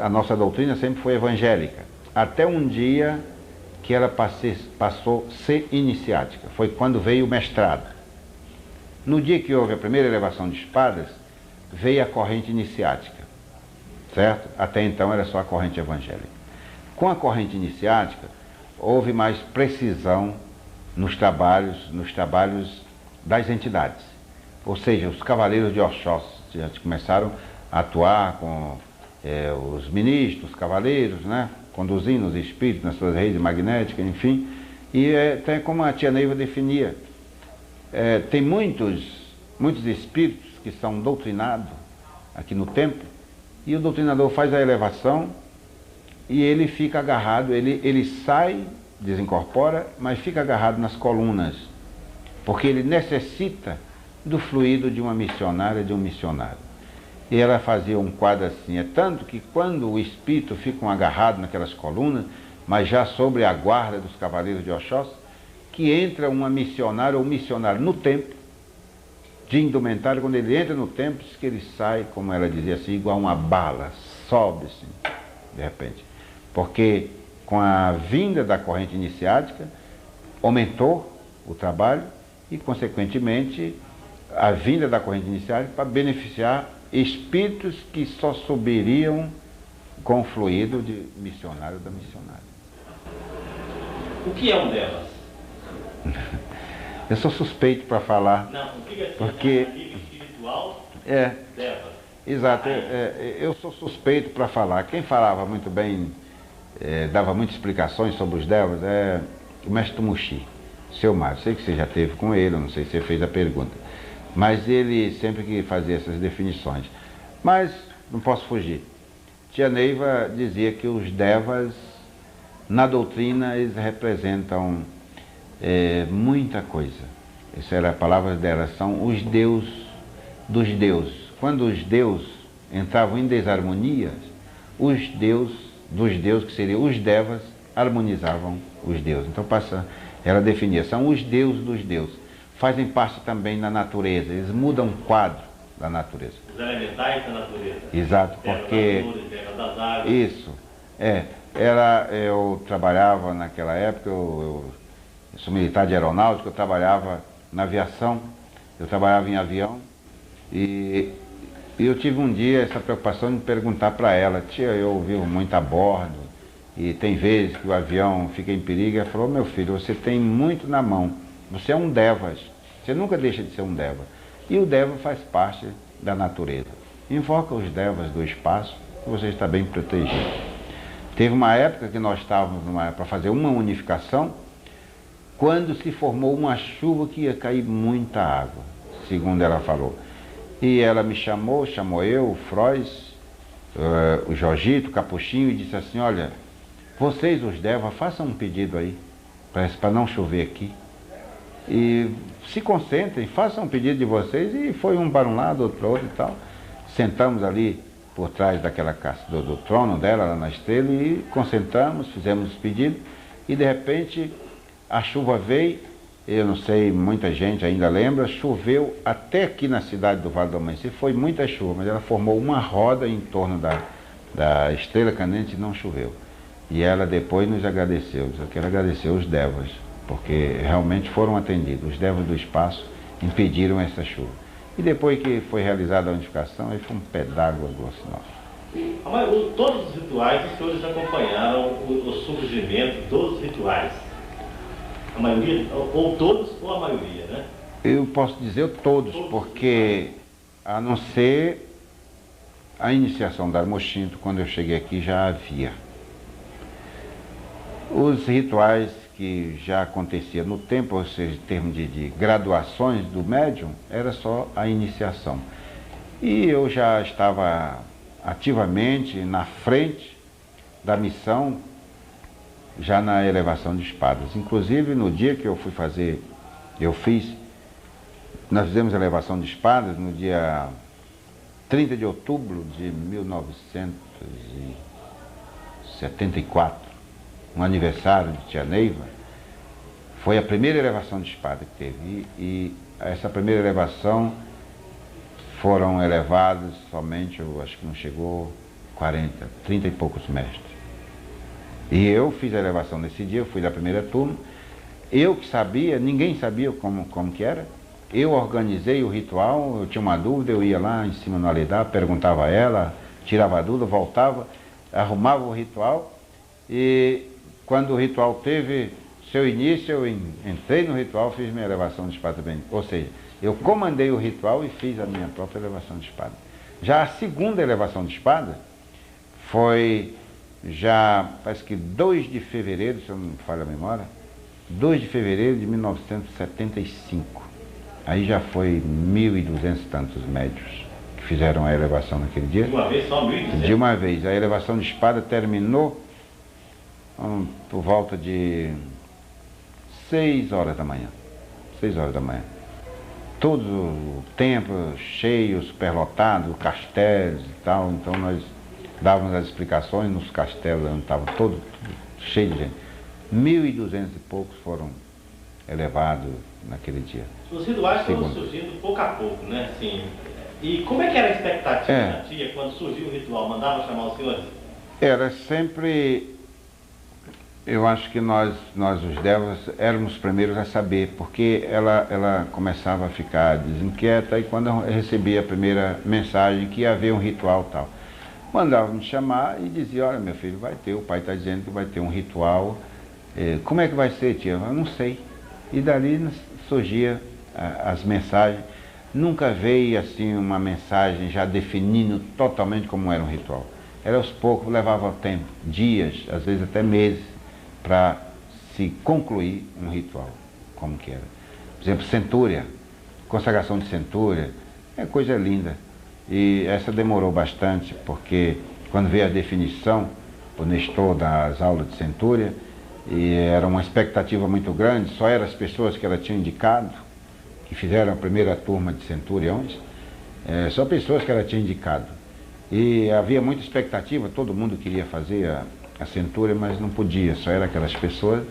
S2: A nossa doutrina sempre foi evangélica, até um dia que ela passou a ser iniciática, foi quando veio o mestrado. No dia que houve a primeira elevação de espadas, veio a corrente iniciática, certo? Até então era só a corrente evangélica. Com a corrente iniciática, houve mais precisão nos trabalhos das entidades. Ou seja, os cavaleiros de Oxóssi já começaram a atuar com os ministros, os cavaleiros, né? Conduzindo os espíritos nas suas redes magnéticas, enfim. E tem como a tia Neiva definia, tem muitos espíritos que são doutrinados aqui no templo, e o doutrinador faz a elevação e ele fica agarrado, ele sai, desincorpora, mas fica agarrado nas colunas, porque ele necessita do fluido de uma missionária, de um missionário. E ela fazia um quadro assim, é tanto que quando o espírito fica agarrado naquelas colunas, mas já sobre a guarda dos cavaleiros de Oxóssi, que entra uma missionária ou missionário no templo, de indumentário, quando ele entra no templo, diz que ele sai, como ela dizia assim, igual uma bala, sobe assim, de repente. Porque com a vinda da corrente iniciática, aumentou o trabalho e, consequentemente, a vinda da corrente iniciática para beneficiar espíritos que só subiriam com o fluido de missionário da missionária.
S1: O que é um Devas?
S2: Eu sou suspeito para falar.
S1: Não, o que é assim,
S2: porque
S1: nível espiritual?
S2: Devas. Exato, eu sou suspeito para falar. Quem falava muito bem, dava muitas explicações sobre os Devas é o mestre Tumushi, seu Mário. Sei que você já teve com ele, não sei se você fez a pergunta. Mas ele sempre que fazia essas definições. Mas não posso fugir. Tia Neiva dizia que os Devas, na doutrina, eles representam muita coisa. Essa era a palavra dela, são os deus dos deuses. Quando os deuses entravam em desarmonia, os deuses dos deuses, que seriam os Devas, harmonizavam os deuses. Então ela definia, são os deuses dos deuses. Fazem parte também da natureza, eles mudam o quadro da natureza.
S1: Os elementais da natureza.
S2: Exato, porque...
S1: Terra das águas.
S2: Isso, eu trabalhava naquela época, eu sou militar de aeronáutica, eu trabalhava na aviação, eu trabalhava em avião, e eu tive um dia essa preocupação de perguntar para ela, tia, eu vivo muito a bordo, e tem vezes que o avião fica em perigo. Ela falou, meu filho, você tem muito na mão, você é um Devas, você nunca deixa de ser um Deva. E o Deva faz parte da natureza. Invoca os Devas do espaço, que você está bem protegido. Teve uma época que nós estávamos para fazer uma unificação, quando se formou uma chuva que ia cair muita água, segundo ela falou. E ela me chamou eu, o Frois, o Jorgito, o Capuchinho, e disse assim, olha, vocês, os Devas, façam um pedido aí, para não chover aqui. E se concentrem, façam um pedido de vocês. E foi um para um lado, outro para outro e tal. Sentamos ali por trás daquela casa, do trono dela, lá na estrela, e concentramos, fizemos os pedidos. E de repente a chuva veio, eu não sei, muita gente ainda lembra, choveu até aqui na cidade do Vale do Amanhecer, foi muita chuva, mas ela formou uma roda em torno da estrela cadente e não choveu. E ela depois nos agradeceu, eu quero agradecer os Devas, porque realmente foram atendidos. Os Devas do espaço impediram essa chuva. E depois que foi realizada a unificação, aí foi um pé d'água grosso nosso.
S1: Todos os rituais, os senhores acompanharam o surgimento dos rituais. A maioria, ou todos, ou a maioria, né?
S2: Eu posso dizer todos, porque a não ser a iniciação da Armochinto, quando eu cheguei aqui já havia. Os rituais que já acontecia no tempo, ou seja, em termos de graduações do médium, era só a iniciação. E eu já estava ativamente na frente da missão, já na elevação de espadas. Inclusive, no dia que eu fui fazer, nós fizemos a elevação de espadas no dia 30 de outubro de 1974, um aniversário de Tia Neiva. Foi a primeira elevação de espada que teve, e essa primeira elevação foram elevados somente, eu acho que não chegou 30 e poucos mestres. E eu fiz a elevação nesse dia, eu fui da primeira turma. Eu que sabia, ninguém sabia como que era. Eu organizei o ritual, eu tinha uma dúvida, eu ia lá em cima no Alidar, perguntava a ela, tirava a dúvida, voltava, arrumava o ritual. E quando o ritual teve seu início, eu entrei no ritual, fiz minha elevação de espada também. Ou seja, eu comandei o ritual e fiz a minha própria elevação de espada. Já a segunda elevação de espada foi já, parece que 2 de fevereiro, se eu não me falha a memória, 2 de fevereiro de 1975. Aí já foi 1.200 e tantos médios que fizeram a elevação naquele dia.
S1: De uma vez só 1.200?
S2: De uma vez. A elevação de espada terminou por volta de 6 horas da manhã. 6 horas da manhã. todo o templo cheio, superlotado, castelos e tal, então nós dávamos as explicações nos castelos, onde estava todo cheio de gente. 1.200 e poucos foram elevados naquele dia.
S1: Os rituais foram surgindo pouco a pouco, né? Assim, e como é que era a expectativa da tia quando surgiu o ritual? Mandava chamar os senhores?
S2: Era sempre... Eu acho que nós os devas, éramos os primeiros a saber, porque ela começava a ficar desinquieta e quando eu recebia a primeira mensagem que ia haver um ritual tal, mandava me chamar e dizia, olha meu filho, vai ter, o pai está dizendo que vai ter um ritual, como é que vai ser, tia? Eu não sei. E dali surgia as mensagens, nunca veio assim uma mensagem já definindo totalmente como era um ritual. Era aos poucos, levava tempo, dias, às vezes até meses, para se concluir um ritual, como que era. Por exemplo, centúria, consagração de centúria, é coisa linda. E essa demorou bastante, porque quando veio a definição, o Nestor das aulas de centúria, e era uma expectativa muito grande, só eram as pessoas que ela tinha indicado, que fizeram a primeira turma de centuriões, só pessoas que ela tinha indicado. E havia muita expectativa, todo mundo queria fazer a centúria, mas não podia, só eram aquelas pessoas,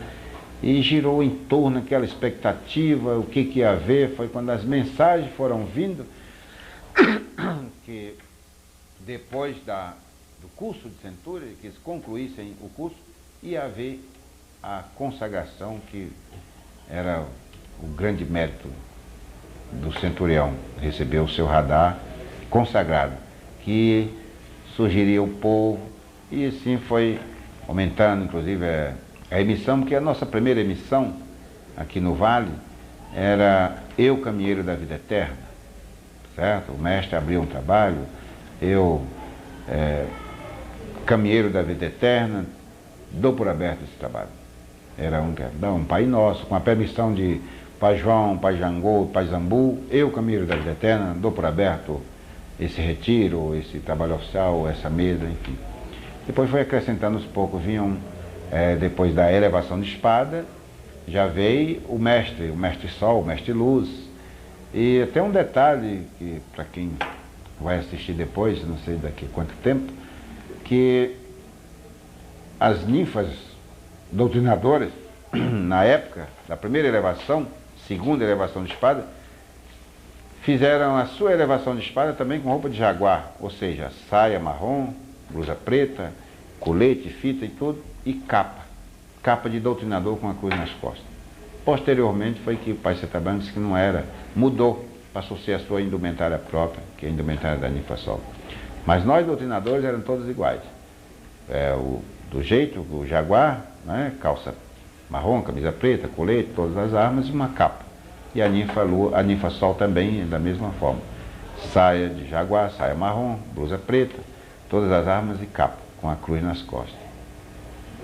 S2: e girou em torno daquela expectativa, o que ia haver, foi quando as mensagens foram vindo, que depois do curso de centúria, que eles concluíssem o curso, ia haver a consagração, que era o grande mérito do centurião, recebeu o seu radar consagrado, que surgiria o povo, e assim foi aumentando, inclusive, a emissão, porque a nossa primeira emissão aqui no Vale era Eu, Caminheiro da Vida Eterna, certo? O mestre abriu um trabalho, eu, Caminheiro da Vida Eterna, dou por aberto esse trabalho. Era um Pai Nosso, com a permissão de Pai João, Pai Jangô, Pai Zambu, Eu, Caminheiro da Vida Eterna, dou por aberto esse retiro, esse trabalho oficial, essa mesa, enfim. Depois foi acrescentando aos poucos, vinham, depois da elevação de espada, já veio o mestre Sol, o mestre Luz. E até um detalhe, que para quem vai assistir depois, não sei daqui a quanto tempo, que as ninfas doutrinadoras, na época da primeira elevação, segunda elevação de espada, fizeram a sua elevação de espada também com roupa de jaguar, ou seja, saia marrom, blusa preta, colete, fita e tudo, e capa de doutrinador com a cruz nas costas. Posteriormente foi que o Pai Setabang disse que não era, mudou, passou a ser a sua indumentária própria, que é a indumentária da Ninfa Sol. Mas nós doutrinadores eram todos iguais. Do jeito, o jaguar, né, calça marrom, camisa preta, colete, todas as armas e uma capa. E a Ninfa Sol também, da mesma forma. Saia de jaguar, saia marrom, blusa preta, todas as armas e capa, com a cruz nas costas.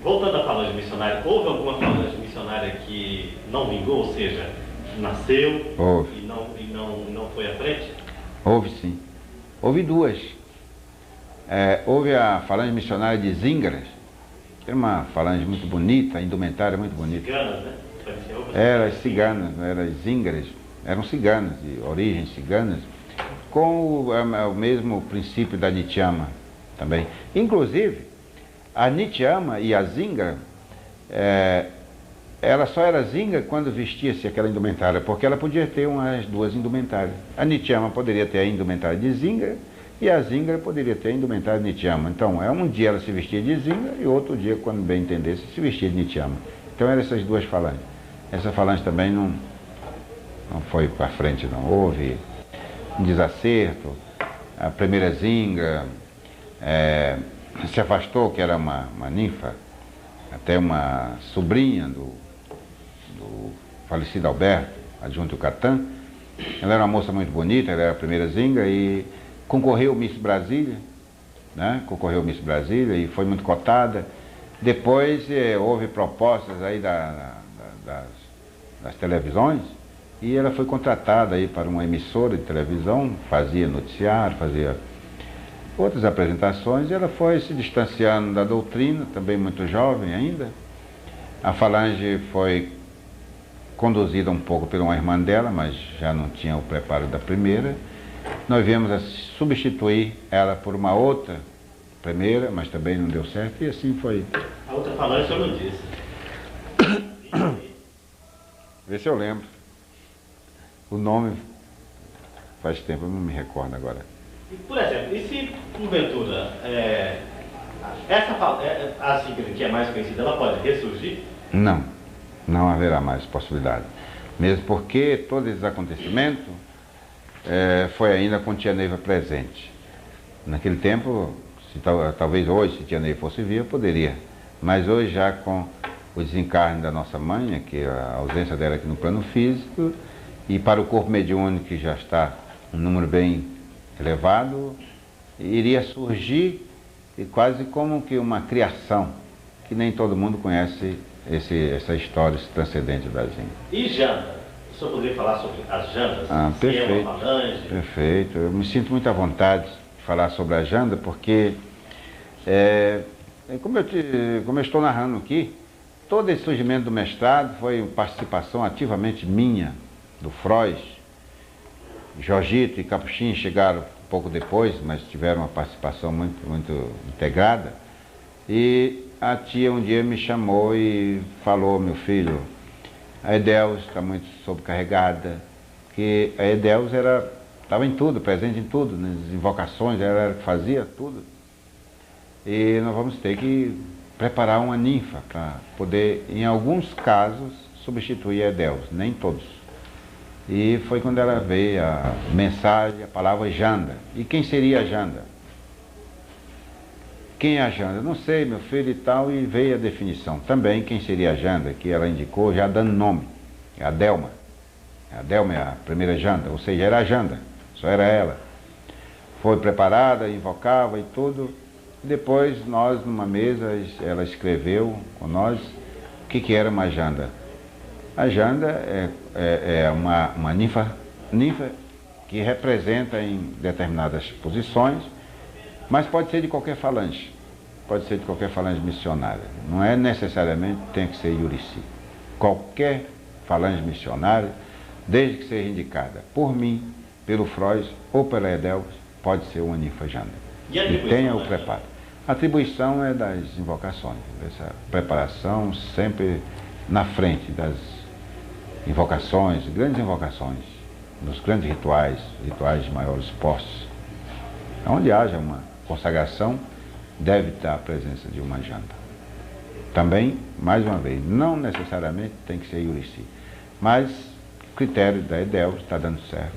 S1: Voltando à falange missionária, houve alguma falange missionária que não vingou, ou seja, nasceu e não foi à frente?
S2: Houve sim. Houve duas. Houve a falange missionária de Zíngaras, que era uma falange muito bonita, a indumentária muito bonita.
S1: Ciganas, né?
S2: Eram ciganas, eram Zíngaras, eram ciganas, de origens ciganas, com o mesmo princípio da Nityama também. Inclusive, a Nityama e a Zingra, ela só era Zingra quando vestia-se aquela indumentária, porque ela podia ter umas duas indumentárias. A Nityama poderia ter a indumentária de Zingra e a Zingra poderia ter a indumentária de Nityama. Então, um dia ela se vestia de Zingra e outro dia, quando bem entendesse, se vestia de Nityama. Então, eram essas duas falanges. Essa falange também não foi para frente, não. Houve um desacerto. A primeira Zingra se afastou, que era uma ninfa, até uma sobrinha do falecido Alberto, adjunto Catan. Ela era uma moça muito bonita, ela era a primeira Zingra e concorreu Miss Brasília, né? Concorreu Miss Brasília e foi muito cotada. Depois houve propostas aí das televisões e ela foi contratada aí para uma emissora de televisão, fazia noticiário, fazia outras apresentações, e ela foi se distanciando da doutrina, também muito jovem ainda. A falange foi conduzida um pouco por uma irmã dela, mas já não tinha o preparo da primeira. Nós viemos a substituir ela por uma outra primeira, mas também não deu certo, e assim foi.
S1: A outra falange o senhor não disse.
S2: Vê se eu lembro. O nome faz tempo, eu não me recordo agora.
S1: E, por exemplo, e se porventura a sigla que é mais conhecida, ela pode ressurgir?
S2: Não, não haverá mais possibilidade. Mesmo porque todos esses acontecimentos foi ainda com Tia Neiva presente. Naquele tempo, talvez hoje, se Tia Neiva fosse viva, poderia. Mas hoje, já com o desencarne da nossa mãe, que a ausência dela aqui no plano físico, e para o corpo mediúnico, que já está um número bem elevado, iria surgir quase como que uma criação, que nem todo mundo conhece essa história transcendente da gente.
S1: E janda? O senhor poderia falar sobre as jandas?
S2: Perfeito,
S1: é uma falange?
S2: Perfeito. Eu me sinto muito à vontade de falar sobre a janda, porque, como eu estou narrando aqui, todo esse surgimento do mestrado foi participação ativamente minha, do Frois. Jorgito e Capuchin chegaram um pouco depois, mas tiveram uma participação muito integrada. E a tia um dia me chamou e falou: meu filho, a Edeus está muito sobrecarregada, que a Edeus estava em tudo, presente em tudo, nas invocações, ela era que fazia tudo. E nós vamos ter que preparar uma ninfa para poder, em alguns casos, substituir a Edeus, nem todos. E foi quando ela veio a mensagem, a palavra janda. E quem seria a janda? Quem é a janda? Não sei, meu filho e tal, e veio a definição. Também quem seria a janda, que ela indicou, já dando nome, é a Delma. A Delma é a primeira janda, ou seja, era a janda, só era ela. Foi preparada, invocava e tudo. E depois nós, numa mesa, ela escreveu com nós o que era uma janda. A janda é uma ninfa que representa em determinadas posições, mas pode ser de qualquer falange. Pode ser de qualquer falange missionária. Não é necessariamente tem que ser Yurici. Qualquer falange missionária, desde que seja indicada por mim, pelo Frois ou pela Edeus, pode ser uma ninfa janda. E tenha o preparo. A atribuição é das invocações. Essa preparação sempre na frente das invocações, grandes invocações, nos grandes rituais de maiores postos. Onde haja uma consagração, deve estar a presença de uma janda. Também, mais uma vez, não necessariamente tem que ser Yurici, mas o critério da Edeus está dando certo,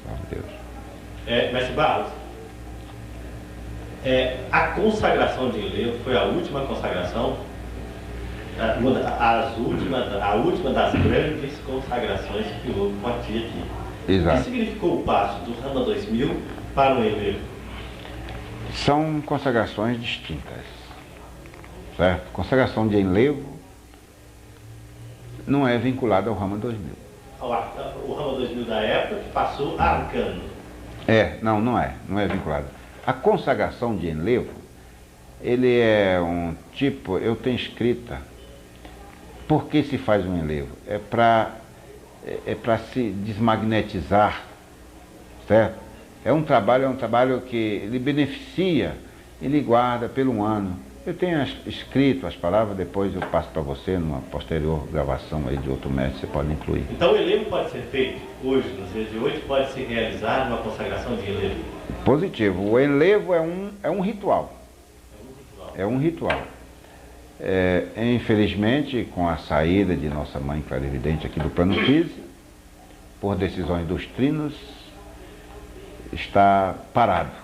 S2: por Deus.
S1: Mestre Barros, a consagração de enlevo foi a última consagração, a última das grandes consagrações que houve com a tia aqui.
S2: Exato.
S1: O que significou o passo do Rama 2000 para o enlevo?
S2: São consagrações distintas, certo? Consagração de enlevo não é vinculada ao Rama 2000.
S1: O Rama 2000 da época que passou a arcano.
S2: Não é vinculada. A consagração de enlevo, ele é um tipo, eu tenho escrita. Por que se faz um enlevo? É para se desmagnetizar, certo? É um trabalho que ele beneficia, ele guarda pelo ano. Eu tenho escrito as palavras, depois eu passo para você numa posterior gravação aí de outro mestre, você pode incluir.
S1: Então o enlevo pode ser feito hoje, nos dias de hoje, pode se realizar uma consagração de enlevo?
S2: Positivo. O enlevo é um ritual. É um ritual. Infelizmente, com a saída de nossa mãe clarividente aqui do plano físico, por decisões dos trinos, está parado.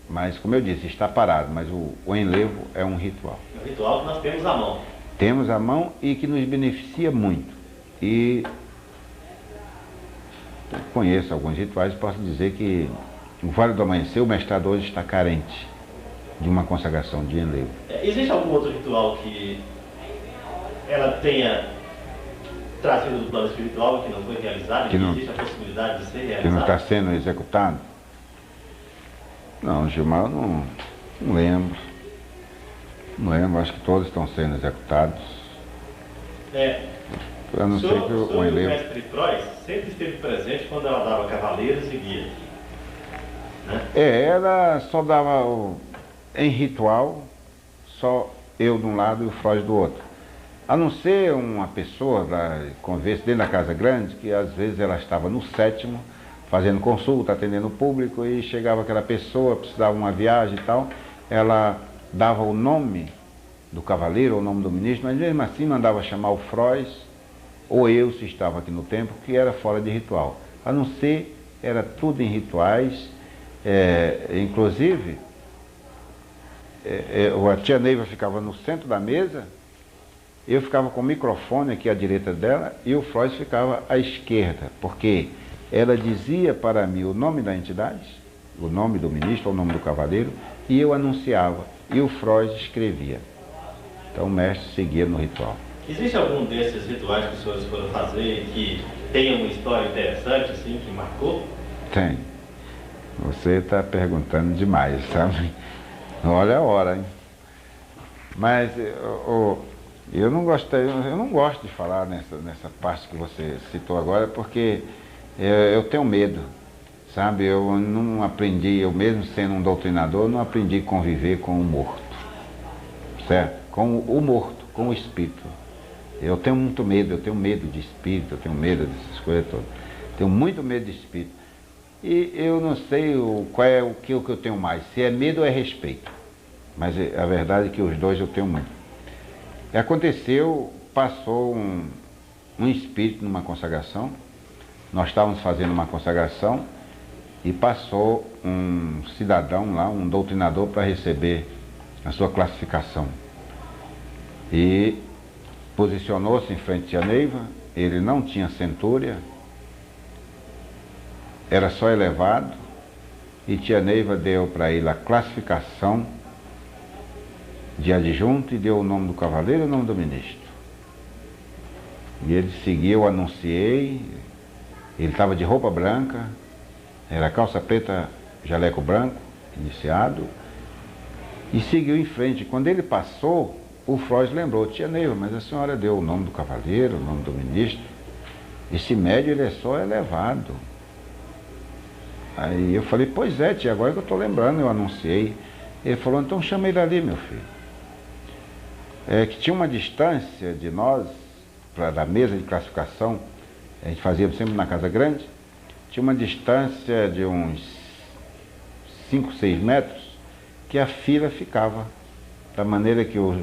S2: Mas, como eu disse, está parado, mas o enlevo é um ritual.
S1: É um ritual que nós temos à mão.
S2: Temos à mão e que nos beneficia muito. E eu conheço alguns rituais e posso dizer que no Vale do Amanhecer o mestrado hoje está carente de uma consagração de enlevo.
S1: Existe algum outro ritual que ela tenha trazido do plano espiritual que não foi realizado, que existe a possibilidade de ser realizado?
S2: Que não está sendo executado? Não, Gilmar, eu não lembro. Não lembro, acho que todos estão sendo executados. a não ser que
S1: o
S2: o enlevo...
S1: mestre Frois sempre esteve presente quando ela dava cavaleiros e guia, né?
S2: Ela só dava em ritual, só eu de um lado e o Frois do outro. A não ser uma pessoa da conversa dentro da Casa Grande, que às vezes ela estava no sétimo, fazendo consulta, atendendo o público, e chegava aquela pessoa, precisava de uma viagem e tal, ela dava o nome do cavaleiro, o nome do ministro, mas mesmo assim mandava chamar o Frois, ou eu, se estava aqui no templo, que era fora de ritual. A não ser, era tudo em rituais, inclusive, a tia Neiva ficava no centro da mesa, eu ficava com o microfone aqui à direita dela e o Frois ficava à esquerda, porque ela dizia para mim o nome da entidade, o nome do ministro, o nome do cavaleiro, e eu anunciava, e o Frois escrevia. Então o mestre seguia no ritual.
S1: Existe algum desses rituais que os senhores foram fazer que tenha uma história interessante, assim, que marcou?
S2: Tem. Você está perguntando demais, sabe? Olha a hora, hein? Mas eu não gosto de falar nessa parte que você citou agora, porque eu tenho medo, sabe? Eu não aprendi, eu mesmo sendo um doutrinador, não aprendi a conviver com o morto, certo? Com o morto, com o espírito. Eu tenho muito medo, eu tenho medo de espírito, eu tenho medo dessas coisas todas. Tenho muito medo de espírito. E eu não sei qual é o que eu tenho mais, se é medo ou é respeito. Mas a verdade é que os dois eu tenho muito. E aconteceu, passou um espírito numa consagração, nós estávamos fazendo uma consagração e passou um cidadão lá, um doutrinador, para receber a sua classificação. E posicionou-se em frente à Neiva, ele não tinha centúria, era só elevado, e tia Neiva deu para ele a classificação de adjunto e deu o nome do cavaleiro e o nome do ministro. E ele seguiu, eu anunciei, ele estava de roupa branca, era calça preta, jaleco branco, iniciado, e seguiu em frente. Quando ele passou, o Frois lembrou, tia Neiva, mas a senhora deu o nome do cavaleiro, o nome do ministro, esse médio ele é só elevado. Aí eu falei, pois é, tia, agora que eu estou lembrando, eu anunciei. Ele falou, então chama ele ali, meu filho. Que tinha uma distância de nós, da mesa de classificação, a gente fazia sempre na Casa Grande, tinha uma distância de uns 5, 6 metros, que a fila ficava, da maneira que os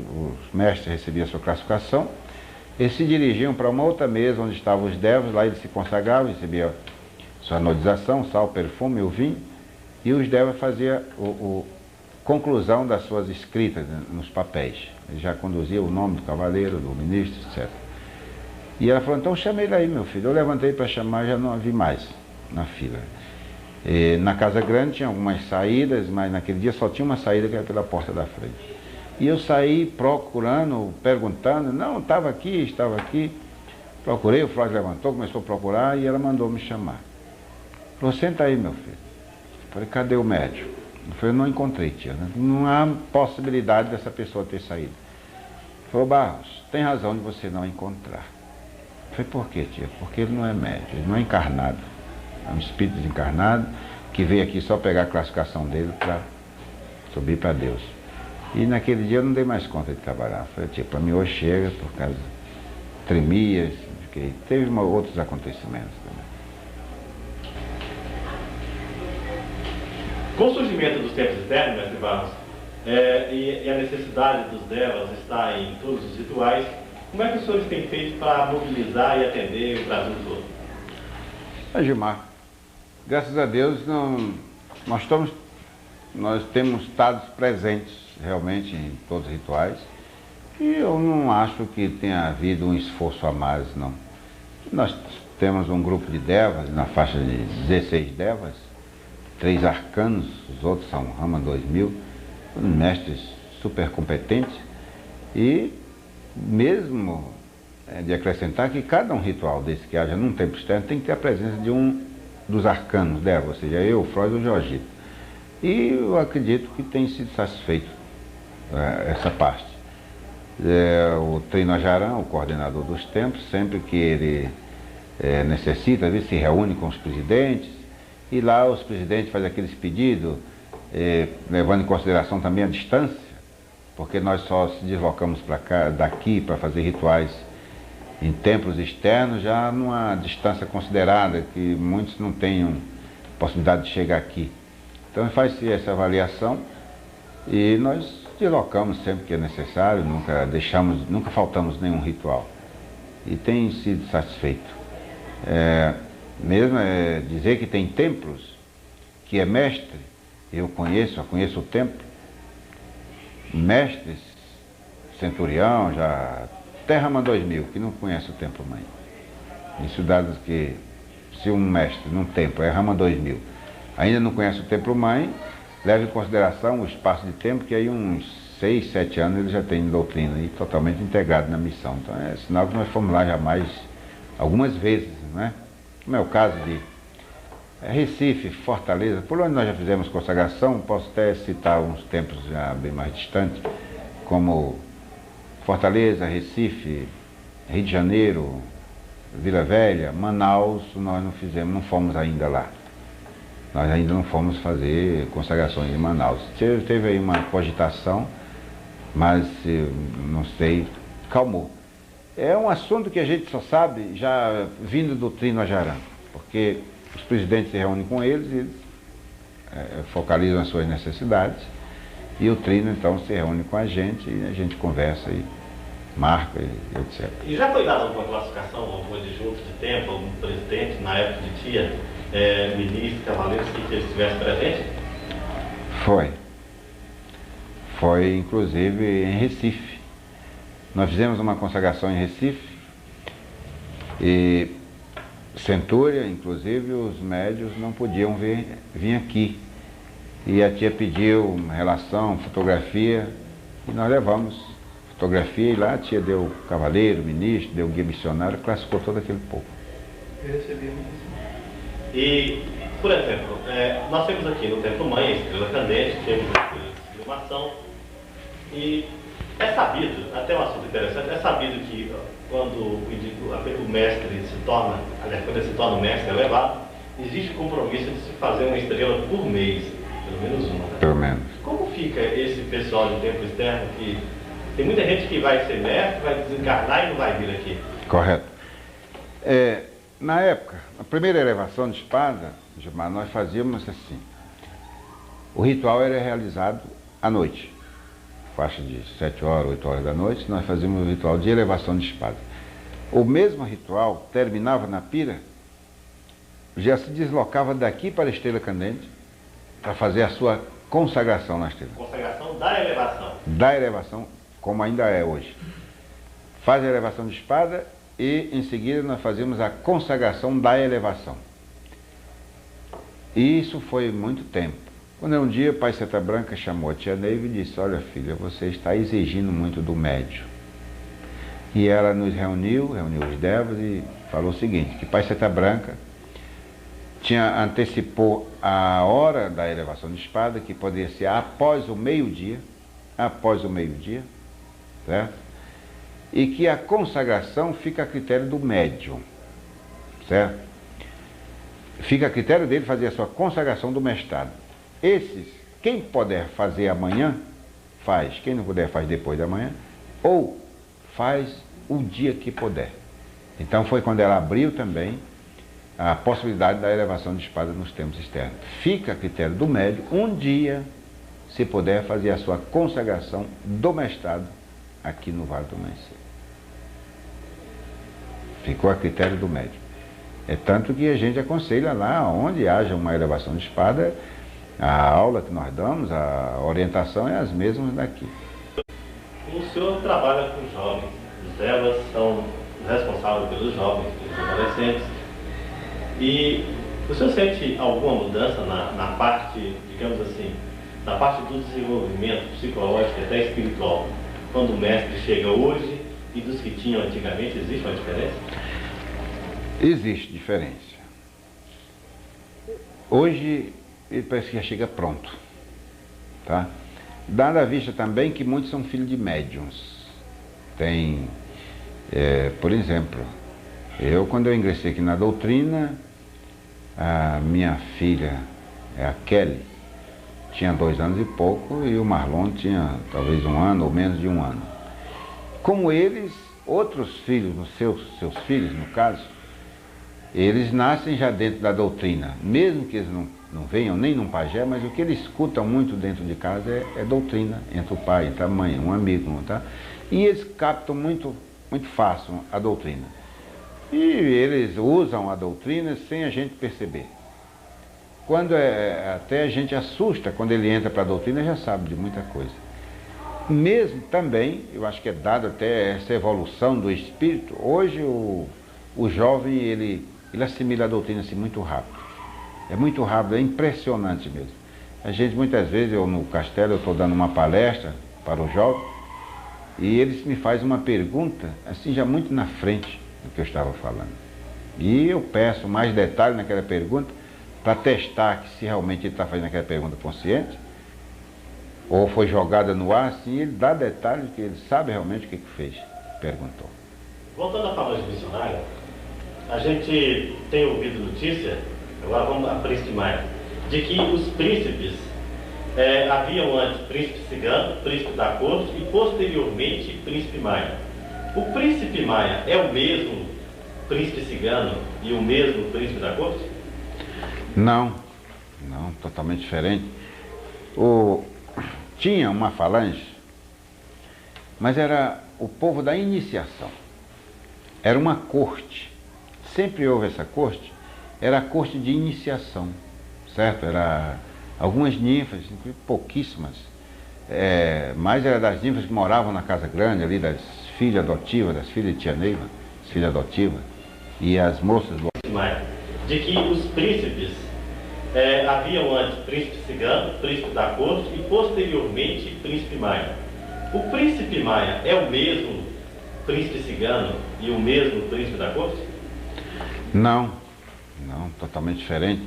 S2: mestres recebiam a sua classificação, eles se dirigiam para uma outra mesa onde estavam os devas, lá eles se consagravam, recebiam sua anodização, sal, perfume, o vinho, e os devas faziam conclusão das suas escritas nos papéis. Ele já conduzia o nome do cavaleiro, do ministro, etc. E ela falou, então chama ele aí, meu filho. Eu levantei para chamar, já não havia mais na fila. E na Casa Grande tinha algumas saídas, mas naquele dia só tinha uma saída que era pela porta da frente. E eu saí procurando, perguntando, não, estava aqui. Procurei, o Flávio levantou, começou a procurar e ela mandou me chamar. Falou, senta aí, meu filho. Falei, cadê o médium? Eu falei, não encontrei, tia. Não há possibilidade dessa pessoa ter saído. Falou, Barros, tem razão de você não encontrar. Eu falei, por quê, tia? Porque ele não é médium, ele não é encarnado. É um espírito desencarnado que veio aqui só pegar a classificação dele para subir para Deus. E naquele dia eu não dei mais conta de trabalhar. Eu falei, tia, para mim hoje chega, por causa tremia, teve outros acontecimentos também.
S1: Com o surgimento dos tempos externos, mestre Barros, e a necessidade dos devas está em todos os rituais, como é que os senhores têm feito para mobilizar e atender o Brasil todo?
S2: Gilmar, graças a Deus nós temos estado presentes realmente em todos os rituais e eu não acho que tenha havido um esforço a mais, não. Nós temos um grupo de devas, na faixa de 16 devas, 3 arcanos, os outros são Rama 2000, mestres super competentes e mesmo de acrescentar que cada um ritual desse que haja num templo externo tem que ter a presença de um dos arcanos dela, ou seja, eu, o Freud ou o Jorgito. E eu acredito que tem sido satisfeito essa parte. O Trino Ajarã, o coordenador dos templos, sempre que ele necessita, às vezes se reúne com os presidentes, e lá os presidentes fazem aqueles pedidos, levando em consideração também a distância, porque nós só se deslocamos para cá, daqui para fazer rituais em templos externos, já numa distância considerada, que muitos não tenham possibilidade de chegar aqui. Então faz-se essa avaliação e nós deslocamos sempre que é necessário, nunca faltamos nenhum ritual. E tem sido satisfeito. Mesmo dizer que tem templos, que é mestre, eu conheço o templo, mestres, centurião, já Terra 2000, que não conhece o templo mãe. Isso dado que se um mestre num templo é Rama 2000, ainda não conhece o templo mãe, leva em consideração o espaço de tempo, que aí uns 6, 7 anos ele já tem doutrina e totalmente integrado na missão. Então é sinal que nós fomos lá já algumas vezes, não é? Como é o caso de Recife, Fortaleza, por onde nós já fizemos consagração, posso até citar uns templos já bem mais distantes, como Fortaleza, Recife, Rio de Janeiro, Vila Velha, Manaus, nós não fomos ainda lá. Nós ainda não fomos fazer consagrações em Manaus. Teve aí uma cogitação, mas não sei, calmou. É um assunto que a gente só sabe já vindo do Trino Ajarã, porque os presidentes se reúnem com eles e focalizam as suas necessidades, e o Trino então se reúne com a gente e a gente conversa e marca e etc.
S1: E já foi dada alguma classificação, algum adjunto de tempo, algum presidente na época de tia, ministro, cavaleiros, que eles estivessem presentes? Foi inclusive em Recife. Nós fizemos uma consagração em Recife e Centúria, inclusive os médios não podiam vir aqui. E a tia pediu relação, fotografia, e nós levamos fotografia, e lá a tia deu cavaleiro, ministro, deu guia missionário, classificou todo aquele povo.
S3: Eu recebi muito.
S1: E, por exemplo, nós temos aqui no Templo Mãe, a Estrela Candente, temos aqui a filmação, e é sabido, até um assunto interessante, é sabido que quando o mestre se torna, aliás, quando ele se torna um mestre elevado, existe o compromisso de se fazer uma estrela por mês, pelo menos uma. Né?
S2: Pelo menos.
S1: Como fica esse pessoal de templo externo que tem muita gente que vai ser mestre, vai desencarnar e não vai vir aqui?
S2: Correto. Na época, a primeira elevação de espada, Gilmar, nós fazíamos assim. O ritual era realizado à noite. Faixa de 7 horas, 8 horas da noite, nós fazíamos o ritual de elevação de espada. O mesmo ritual terminava na pira, já se deslocava daqui para a Estrela Candente para fazer a sua consagração na estrela.
S1: Consagração da elevação.
S2: Da elevação, como ainda é hoje. Faz a elevação de espada e em seguida nós fazíamos a consagração da elevação. E isso foi muito tempo. Quando um dia o pai Seta Branca chamou a tia Neiva e disse: olha filha, você está exigindo muito do médium. E ela nos reuniu os devas e falou o seguinte, que pai Seta Branca antecipou a hora da elevação de espada, que poderia ser após o meio-dia, certo? E que a consagração fica a critério do médium, certo? Fica a critério dele fazer a sua consagração do mestrado. Quem puder fazer amanhã, faz. Quem não puder, faz depois da manhã, ou faz o dia que puder. Então foi quando ela abriu também a possibilidade da elevação de espada nos templos externos. Fica a critério do médium, um dia, se puder, fazer a sua consagração do mestrado aqui no Vale do Amanhecer. Ficou a critério do médium. É tanto que a gente aconselha lá, onde haja uma elevação de espada, a aula que nós damos, a orientação é as mesmas daqui.
S1: O senhor trabalha com jovens, os devas são responsáveis pelos jovens, pelos adolescentes, e o senhor sente alguma mudança na parte, digamos assim, na parte do desenvolvimento psicológico e até espiritual, quando o mestre chega hoje e dos que tinham antigamente, existe uma diferença?
S2: Existe diferença. Hoje ele parece que já chega pronto, tá? Dada a vista também que muitos são filhos de médiuns, Tem, por exemplo, quando eu ingressei aqui na doutrina, a minha filha, a Kelly, tinha 2 anos e pouco, e o Marlon tinha talvez 1 ano ou menos de 1 ano. Como eles, outros filhos, os seus filhos no caso, eles nascem já dentro da doutrina, mesmo que eles não venham nem num pajé, mas o que eles escutam muito dentro de casa é doutrina, entre o pai, entre a mãe, um amigo, tá? E eles captam muito fácil a doutrina. E eles usam a doutrina sem a gente perceber. Quando até a gente assusta, quando ele entra para a doutrina, já sabe de muita coisa. Mesmo também, eu acho que é dado até essa evolução do espírito, hoje o jovem, ele assimila a doutrina assim muito rápido. É muito rápido, é impressionante mesmo. A gente, muitas vezes, eu no castelo, eu estou dando uma palestra para o jovem, e eles me fazem uma pergunta, assim, já muito na frente do que eu estava falando. E eu peço mais detalhes naquela pergunta, para testar que se realmente ele está fazendo aquela pergunta consciente, ou foi jogada no ar, assim, ele dá detalhes que ele sabe realmente o que fez, perguntou.
S1: Voltando à falange missionária, a gente tem ouvido notícia, agora vamos a Príncipe Maia, de que os príncipes, haviam antes príncipe cigano, príncipe da corte e posteriormente príncipe Maia. O príncipe Maia é o mesmo príncipe cigano e o mesmo príncipe da corte?
S2: Não, totalmente diferente. Tinha uma falange, mas era o povo da iniciação. Era uma corte. Sempre houve essa corte, era a corte de iniciação, certo? Era algumas ninfas, pouquíssimas, mas era das ninfas que moravam na Casa Grande, ali das filhas adotivas, das filhas de Tia Neiva, as filhas adotivas, e as moças do...
S1: De que os príncipes, haviam antes príncipe cigano, príncipe da corte e posteriormente príncipe Maia. O príncipe Maia é o mesmo príncipe cigano e o mesmo príncipe da corte?
S2: Não, totalmente diferente.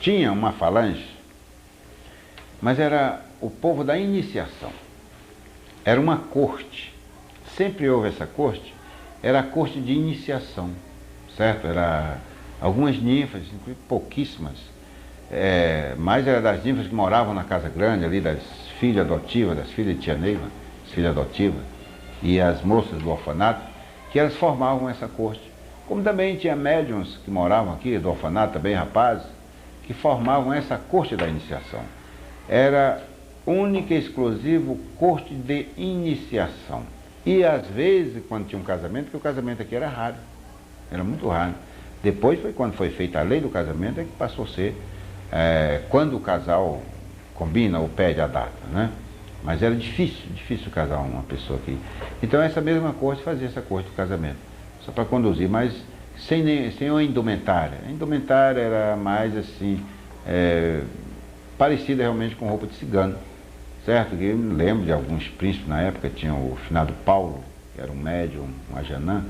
S2: Tinha uma falange, mas era o povo da iniciação. Era uma corte. Sempre houve essa corte, era a corte de iniciação, certo? Era algumas ninfas, pouquíssimas, mas era das ninfas que moravam na Casa Grande, ali das filhas adotivas, das filhas de Tia Neiva, as filhas adotivas, e as moças do orfanato, que elas formavam essa corte. Como também tinha médiuns que moravam aqui, do orfanato, também rapazes, que formavam essa corte da iniciação. Era única e exclusivo corte de iniciação. E às vezes, quando tinha um casamento, porque o casamento aqui era raro, era muito raro. Depois foi quando foi feita a lei do casamento, é que passou a ser, quando o casal combina ou pede a data, né? Mas era difícil casar uma pessoa aqui. Então essa mesma corte fazia essa corte do casamento, só para conduzir, mas sem uma indumentária. A indumentária era mais assim, parecida realmente com roupa de cigano, certo? Eu me lembro de alguns príncipes na época, tinha o finado Paulo, que era um médium, um ajanã,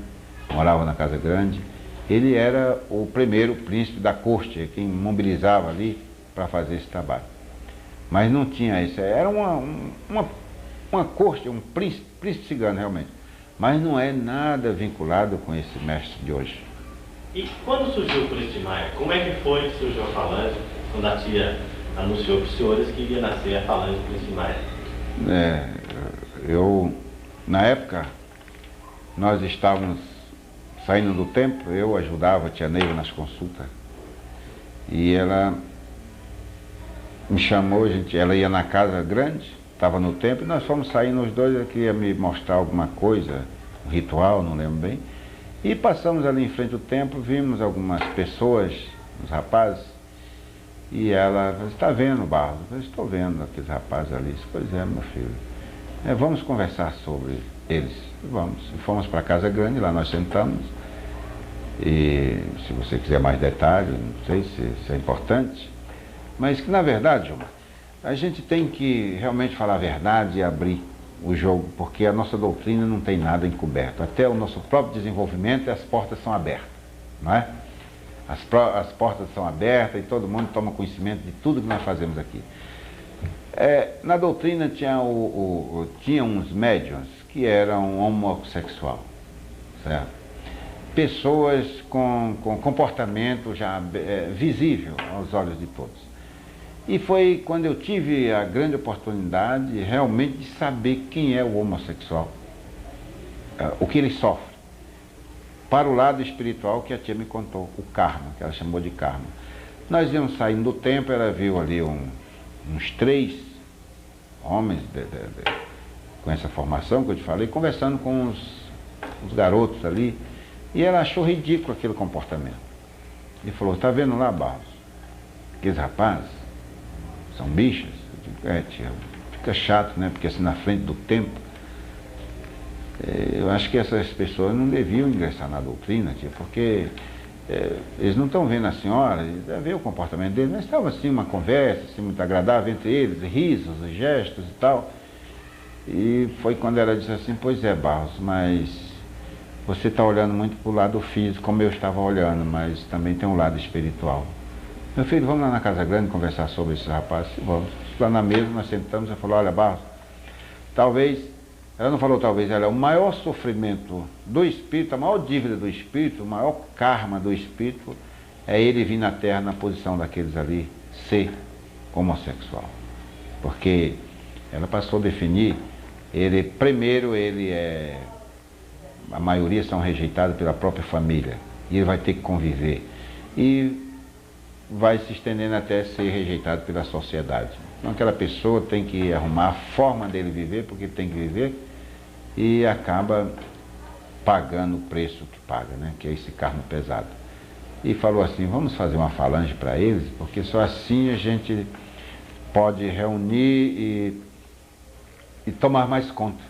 S2: morava na Casa Grande. Ele era o primeiro príncipe da corte, quem mobilizava ali para fazer esse trabalho. Mas não tinha isso, era uma corte, um príncipe cigano realmente. Mas não é nada vinculado com esse mestre de hoje.
S1: E quando surgiu o príncipe Maia, como é que foi que surgiu a falange, quando a tia anunciou para os senhores que iria nascer a falange do príncipe Maia?
S2: Na época, nós estávamos saindo do templo, eu ajudava a Tia Neiva nas consultas. E ela me chamou, ela ia na Casa Grande, estava no templo, e nós fomos saindo os dois, ela queria me mostrar alguma coisa, um ritual, não lembro bem. E passamos ali em frente ao templo, vimos algumas pessoas, uns rapazes, e ela falou, está vendo, Barros? Eu falei, estou vendo aqueles rapazes ali. Pois é, meu filho. Vamos conversar sobre eles. Vamos. E fomos para a Casa Grande, lá nós sentamos. E se você quiser mais detalhes, não sei se é importante. Mas que na verdade, Gilmar, a gente tem que realmente falar a verdade e abrir o jogo, porque a nossa doutrina não tem nada encoberto. Até o nosso próprio desenvolvimento, as portas são abertas, não é? As portas são abertas e todo mundo toma conhecimento de tudo que nós fazemos aqui. Na doutrina tinha uns médiuns que eram homossexual, certo? Pessoas com comportamento já visível aos olhos de todos. E foi quando eu tive a grande oportunidade realmente de saber quem é o homossexual, o que ele sofre, para o lado espiritual que a tia me contou, o karma, que ela chamou de karma. Nós íamos saindo do templo, ela viu ali uns 3 homens com essa formação que eu te falei, conversando com os garotos ali, e ela achou ridículo aquele comportamento. E falou, tá vendo lá, Barros? Aqueles rapazes são bichas? Eu digo, tia, fica chato, né? Porque assim, na frente do templo, eu acho que essas pessoas não deviam ingressar na doutrina, tia, porque eles não estão vendo a senhora, ver o comportamento deles, mas estava assim uma conversa assim, muito agradável entre eles, risos, gestos e tal. E foi quando ela disse assim, pois é, Barros, mas você está olhando muito para o lado físico, como eu estava olhando, mas também tem um lado espiritual. Meu filho, vamos lá na Casa Grande conversar sobre esses rapazes? Vamos. Lá na mesa nós sentamos e falou, olha, Barros, talvez, ela não falou talvez, ela é o maior sofrimento do espírito, a maior dívida do espírito, o maior karma do espírito, é ele vir na Terra na posição daqueles ali, ser homossexual. Porque ela passou a definir, primeiro a maioria são rejeitados pela própria família, e ele vai ter que conviver. E vai se estendendo até ser rejeitado pela sociedade. Então aquela pessoa tem que arrumar a forma dele viver, porque ele tem que viver, e acaba pagando o preço que paga, né? Que é esse karma pesado. E falou assim, vamos fazer uma falange para eles, porque só assim a gente pode reunir e tomar mais conta.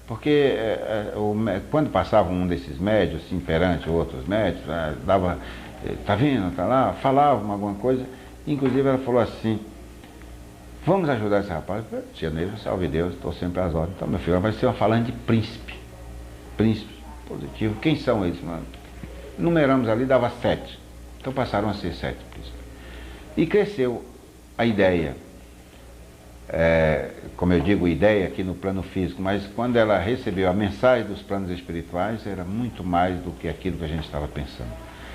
S2: Porque quando passava um desses médios, assim, perante outros médios, dava, tá vendo, tá lá, falava alguma coisa, inclusive ela falou assim, vamos ajudar esse rapaz? Tia Neiva, salve Deus, estou sempre às ordens. Então, meu filho, vai ser uma falando de príncipe. Príncipe positivo. Quem são eles? Numeramos ali, dava 7. Então passaram a ser 7 príncipes. E cresceu a ideia. Como eu digo, ideia aqui no plano físico, mas quando ela recebeu a mensagem dos planos espirituais, era muito mais do que aquilo que a gente estava pensando.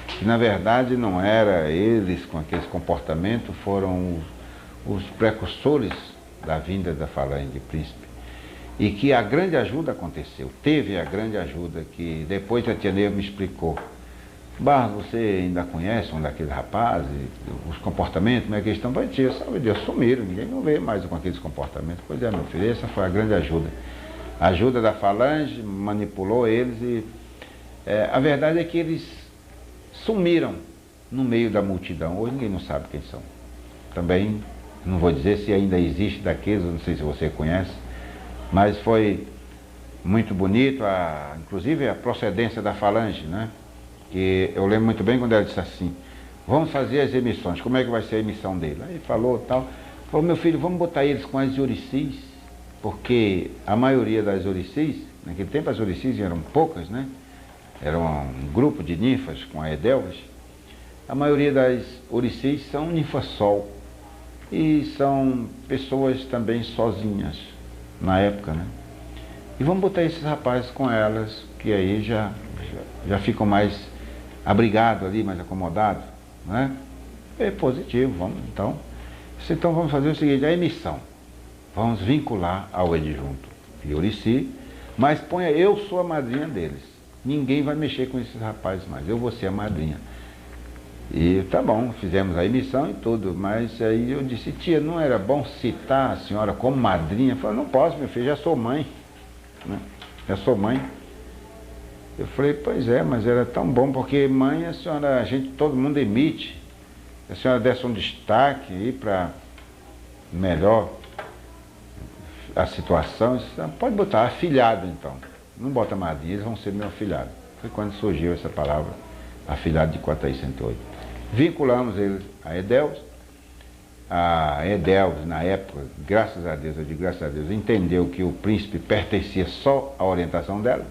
S2: Que na verdade não era eles com aqueles comportamentos, foram os precursores da vinda da falange de príncipe. E que a grande ajuda aconteceu, teve a grande ajuda, que depois a tia Neiva me explicou. Barros, você ainda conhece um daqueles rapazes, os comportamentos, como é que eles estão? Pai, tia, salve Deus, sumiram, ninguém não vê mais com aqueles comportamentos. Pois é, meu filho, essa foi a grande ajuda. A ajuda da falange manipulou eles e a verdade é que eles sumiram no meio da multidão. Hoje ninguém não sabe quem são. Também não vou dizer se ainda existe daqueles, não sei se você conhece, mas foi muito bonito, inclusive a procedência da falange, né? Que eu lembro muito bem quando ela disse assim, vamos fazer as emissões, como é que vai ser a emissão dele? Aí falou tal, falou, meu filho, vamos botar eles com as oricis, porque a maioria das oricis, naquele tempo as oricis eram poucas, né? Era um grupo de ninfas com a Edelvis. A maioria das oricis são ninfa-sol e são pessoas também sozinhas na época, né? E vamos botar esses rapazes com elas, que aí já ficam mais abrigados ali, mais acomodados, né? É positivo, vamos então. Então vamos fazer o seguinte, a emissão. Vamos vincular ao adjunto Fiorici, mas ponha, eu sou a madrinha deles. Ninguém vai mexer com esses rapazes mais, eu vou ser a madrinha. E tá bom, fizemos a emissão e tudo, mas aí eu disse, tia, não era bom citar a senhora como madrinha? Falei, não posso, meu filho, já sou mãe, né? Já sou mãe. Eu falei, pois é, mas era tão bom, porque mãe, todo mundo emite. Se a senhora desse um destaque aí para melhor a situação, pode botar afilhado então. Não bota madrinha, eles vão ser meu afilhado. Foi quando surgiu essa palavra, afilhado de Quatraí 108. Vinculamos eles a Edelvis. A Edelvis, na época, graças a Deus, eu digo graças a Deus, entendeu que o príncipe pertencia só à orientação dela.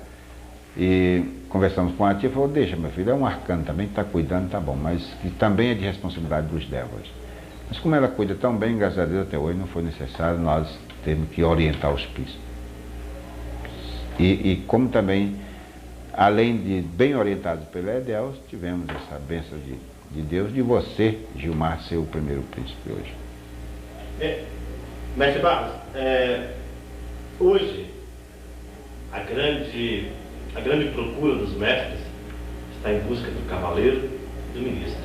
S2: E conversamos com a tia e falou, deixa meu filho, é um arcano também que está cuidando, tá bom, mas que também é de responsabilidade dos Devas. Mas como ela cuida tão bem, graças a Deus, até hoje não foi necessário nós termos que orientar os príncipes. E como também, além de bem orientados pela Edelcio, tivemos essa bênção de Deus, de você, Gilmar, ser o primeiro príncipe hoje.
S1: Mestre Barros, hoje a grande procura dos mestres está em busca do cavaleiro e do ministro.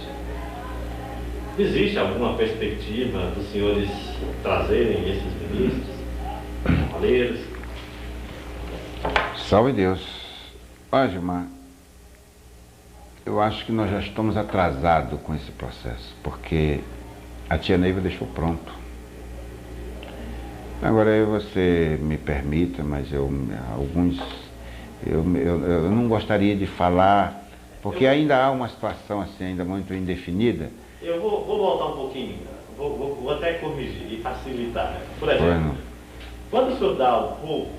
S1: Existe alguma perspectiva dos senhores trazerem esses ministros, cavaleiros?
S2: Salve Deus. Olha, Gilmar, eu acho que nós já estamos atrasados com esse processo, porque a tia Neiva deixou pronto. Agora você me permita, mas eu não gostaria de falar, porque ainda há uma situação assim, ainda muito indefinida.
S1: Eu vou voltar um pouquinho, vou até corrigir e facilitar. Né? Por exemplo, quando o senhor dá ao povo,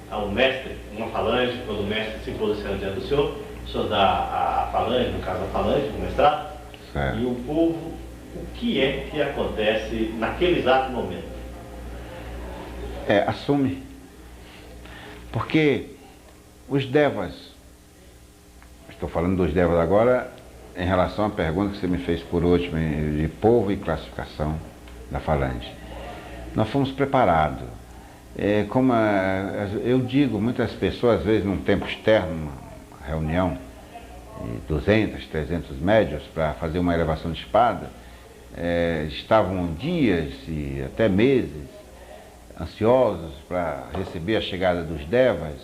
S1: ao mestre, uma falange, quando o mestre se posiciona diante do senhor dá a falange, no caso a falange, o mestrado, certo. E o povo, o que é que acontece naquele exato momento?
S2: Assume. Porque os devas, estou falando dos devas agora, em relação à pergunta que você me fez por último, de povo e classificação da falange. Nós fomos preparados. Como eu digo, muitas pessoas, às vezes, num tempo externo, uma reunião de 200, 300 médios para fazer uma elevação de espada, estavam dias e até meses ansiosos para receber a chegada dos devas,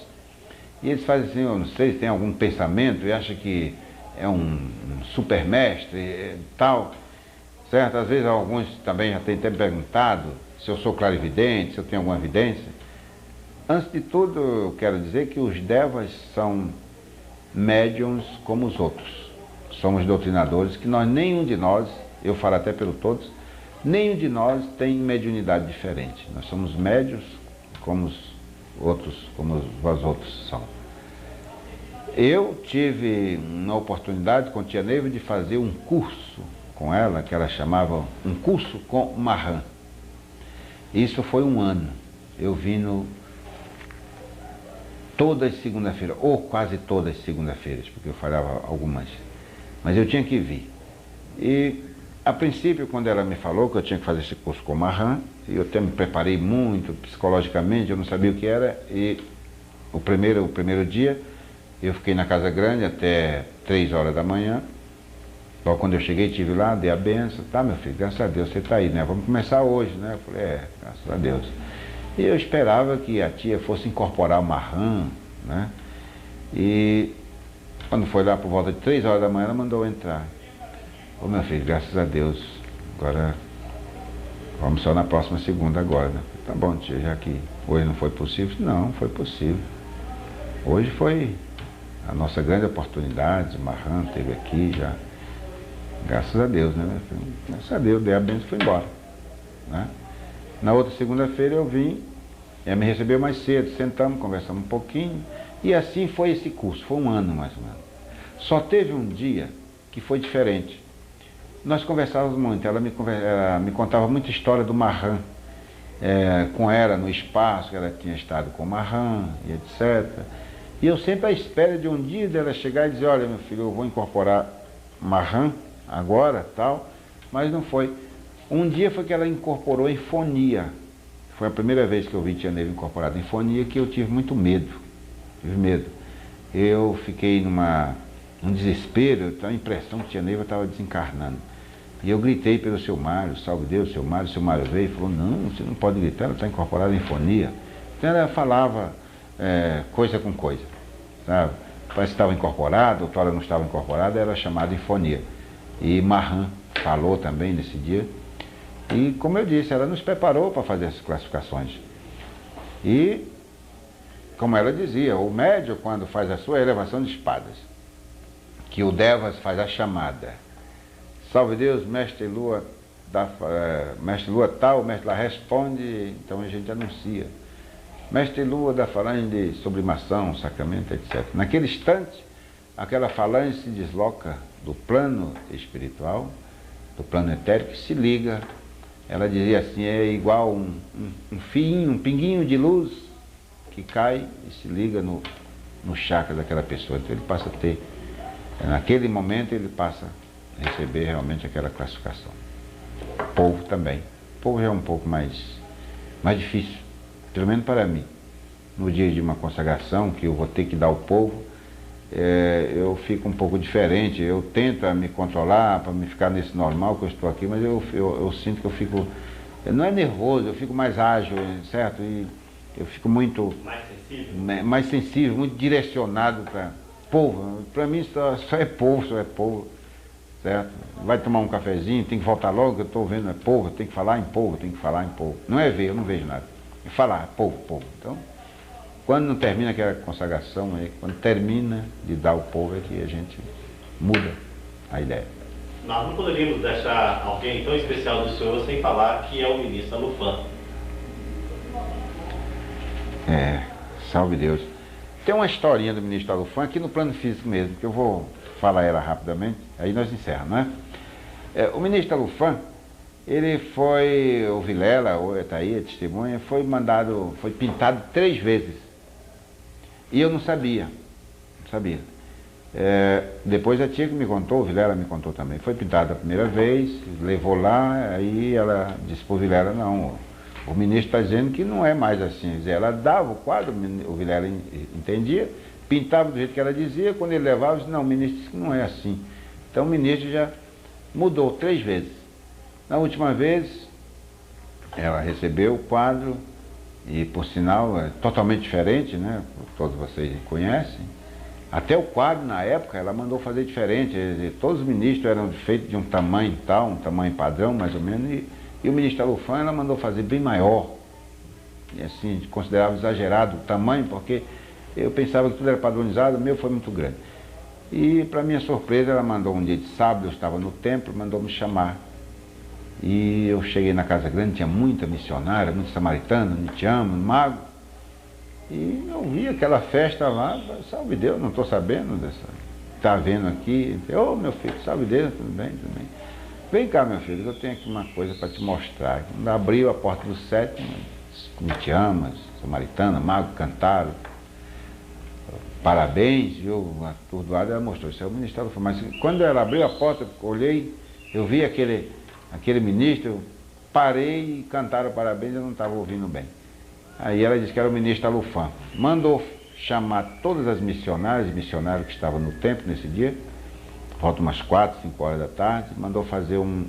S2: e eles fazem assim, eu não sei se tem algum pensamento e acha que é um supermestre tal, certo? Às vezes alguns também já têm até perguntado se eu sou clarividente, se eu tenho alguma evidência. Antes de tudo, eu quero dizer que os devas são médiums como os outros. Somos doutrinadores, que nenhum de nós, eu falo até pelo todos, nenhum de nós tem mediunidade diferente. Nós somos médios como os outros, como os outros são. Eu tive uma oportunidade com tia Neiva de fazer um curso com ela, que ela chamava um curso com Marran. Isso foi um ano. Eu vim todas as segunda-feiras, ou quase todas as segunda-feiras, porque eu falhava algumas. Mas eu tinha que vir. E, a princípio, quando ela me falou que eu tinha que fazer esse curso com Marran, eu até me preparei muito psicologicamente, eu não sabia o que era, e o primeiro dia, eu fiquei na Casa Grande até 3 horas da manhã. Logo quando eu cheguei, estive lá, dei a benção. Tá, meu filho, graças a Deus, você está aí, né? Vamos começar hoje, né? Eu falei, graças a Deus. E eu esperava que a tia fosse incorporar o Marran, né? E quando foi lá por volta de 3 horas da manhã, ela mandou eu entrar. Ô, meu filho, graças a Deus, agora vamos só na próxima segunda agora, né? Tá bom, tia, já que hoje não foi possível. Não, foi possível. Hoje foi a nossa grande oportunidade, o Marran esteve aqui já. Graças a Deus, né? Graças a Deus, dei a benção e fui embora, né? Na outra segunda-feira eu vim, ela me recebeu mais cedo, sentamos, conversamos um pouquinho, e assim foi esse curso, foi um ano mais ou menos. Só teve um dia que foi diferente. Nós conversávamos muito, ela me contava muita história do Marran, com ela no espaço, que ela tinha estado com o Marran, e etc. E eu sempre à espera de um dia dela chegar e dizer, olha, meu filho, eu vou incorporar Marran agora, tal, mas não foi. Um dia foi que ela incorporou em fonia. Foi a primeira vez que eu vi tia Neiva incorporada em fonia, que eu tive muito medo. Tive medo. Eu fiquei num desespero, a impressão que tia Neiva estava desencarnando. E eu gritei pelo seu Mário, salve Deus, seu Mário veio e falou, não, você não pode gritar, ela está incorporada em fonia. Então ela falava coisa com coisa, sabe? Parece que estava incorporada, outra hora não estava incorporada, era chamada em fonia. E Marran falou também nesse dia. E, como eu disse, ela nos preparou para fazer essas classificações. E, como ela dizia, o médium, quando faz a sua elevação de espadas, que o Devas faz a chamada, salve Deus, mestre Lua tal, mestre lá responde, então a gente anuncia. Mestre Lua da falange de sublimação, sacramento, etc. Naquele instante, aquela falange se desloca do plano espiritual do plano etérico que se liga. Ela dizia assim, é igual um fio, um pinguinho de luz que cai e se liga no chakra daquela pessoa. Então ele passa a ter, naquele momento ele passa a receber realmente aquela classificação. O povo também. O povo já é um pouco mais difícil, pelo menos para mim. No dia de uma consagração que eu vou ter que dar ao povo, eu fico um pouco diferente. Eu tento me controlar para me ficar nesse normal que eu estou aqui, mas eu sinto que eu fico, não é nervoso, eu fico mais ágil, certo? E eu fico muito mais sensível, muito direcionado para povo. Para mim só é povo, certo? Vai tomar um cafezinho, tem que voltar logo, eu estou vendo, é povo, tem que falar em povo. Não é ver, eu não vejo nada. É falar, povo. Então, quando não termina aquela consagração, quando termina de dar ao povo, é que a gente muda a ideia.
S1: Nós não poderíamos deixar alguém tão especial do senhor sem falar que é o ministro Alufan.
S2: Salve Deus. Tem uma historinha do ministro Alufan aqui no plano físico mesmo, que eu vou falar ela rapidamente, aí nós encerramos, não é? O ministro Alufan, ele foi, o Vilela, está aí, a testemunha, foi pintado 3 vezes. E eu não sabia. Depois a tia que me contou, o Vilela me contou também. Foi pintado a primeira vez, levou lá, aí ela disse para o Vilela, não, o ministro está dizendo que não é mais assim. Ela dava o quadro, o Vilela entendia, pintava do jeito que ela dizia, quando ele levava, disse, não, o ministro disse que não é assim. Então o ministro já mudou 3 vezes. Na última vez, ela recebeu o quadro, e por sinal é totalmente diferente, né? Todos vocês conhecem. Até o quadro, na época, ela mandou fazer diferente. Todos os ministros eram feitos de um tamanho tal, um tamanho padrão, mais ou menos, e o ministro Alufan, ela mandou fazer bem maior. E assim, considerava exagerado o tamanho, porque eu pensava que tudo era padronizado, o meu foi muito grande. E, para minha surpresa, ela mandou um dia de sábado, eu estava no templo, mandou me chamar. E eu cheguei na Casa Grande, tinha muita missionária, muito samaritano, nitiano, mago. E eu vi aquela festa lá, salve Deus, não estou sabendo dessa. Está vendo aqui? Ô meu filho, salve Deus, tudo bem? Vem cá, meu filho, eu tenho aqui uma coisa para te mostrar. Quando abriu a porta do sétimo, nitianas, samaritana, mago, cantaram. Parabéns, viu? Atordoada, ela mostrou, isso é o ministério. Mas quando ela abriu a porta, olhei, eu vi aquele ministro, eu parei e cantaram parabéns, eu não estava ouvindo bem. Aí ela disse que era o ministro Alufan. Mandou chamar todas as missionárias e missionários que estavam no templo nesse dia, volta umas 4, 5 horas da tarde, mandou fazer um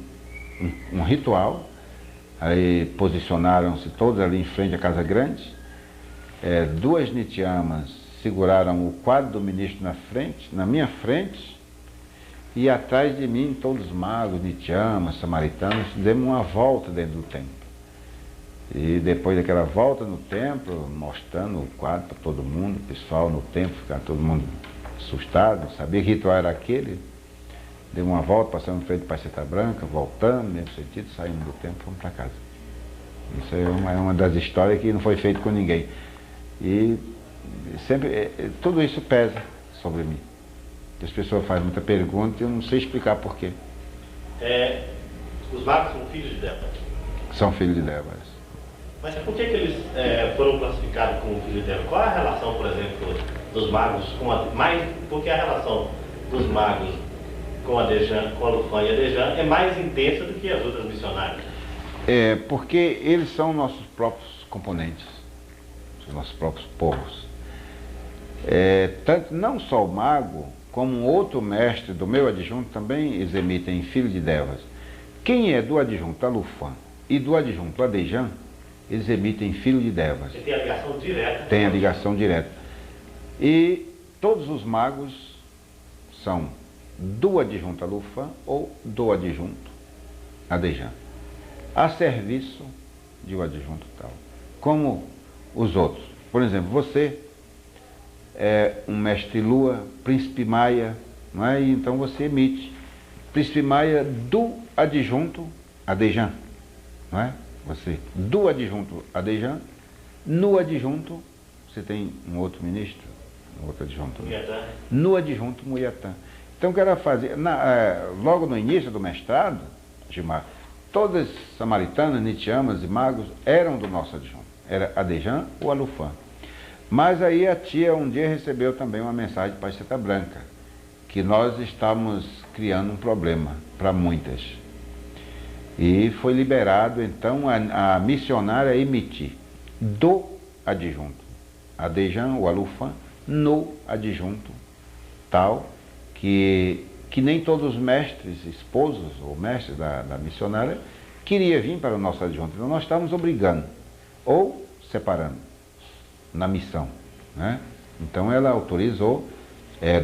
S2: ritual. Aí posicionaram-se todos ali em frente à Casa Grande. 2 nitiamas seguraram o quadro do ministro na minha frente, e atrás de mim todos os magos, nitiamas, samaritanos, demos uma volta dentro do templo. E depois daquela volta no templo, mostrando o quadro para todo mundo, o pessoal no templo, ficava todo mundo assustado, sabia que ritual era aquele. Deu uma volta, passamos em frente de Paceta Branca, voltamos, no mesmo sentido, saímos do templo e fomos para casa. Isso é uma das histórias que não foi feito com ninguém. E sempre, tudo isso pesa sobre mim. As pessoas fazem muita pergunta e eu não sei explicar por quê.
S1: Os magos são filhos de Débora?
S2: São filhos de Débora.
S1: Mas por que eles foram classificados como filhos de Débora? Qual é a relação, por exemplo, dos magos com porque a relação dos magos com a Dejan, com a Alufan e a Dejan é mais intensa do que as outras missionárias?
S2: Porque eles são nossos próprios componentes, os nossos próprios povos. Tanto não só o mago, como um outro mestre do meu adjunto também eles emitem filho de Devas. Quem é do adjunto Alufan e do adjunto Adejan, eles emitem filho de Devas.
S1: Você tem a ligação direta?
S2: Tem a ligação direta. E todos os magos são do adjunto Alufan ou do adjunto Adejan, a serviço de um adjunto tal. Como os outros. Por exemplo, você é um mestre Lua, príncipe Maia, não é? E então você emite príncipe Maia do adjunto Adejan, não é? Você do adjunto Adejan, no adjunto você tem um outro ministro, um outro adjunto, no adjunto Muiatã. Então o que ela fazia, logo no início do mestrado, Gilmar. Todas samaritanas, nitiamas e magos eram do nosso adjunto. Era Adejan ou Alufã. Mas aí a tia um dia recebeu também uma mensagem de Paiseta Branca, que nós estávamos criando um problema para muitas. E foi liberado então a missionária emitir do adjunto Adejan ou Alufã no adjunto tal que nem todos os mestres, esposos ou mestres da missionária queria vir para o nosso adjunto. Então nós estávamos obrigando ou separando na missão, né? Então ela autorizou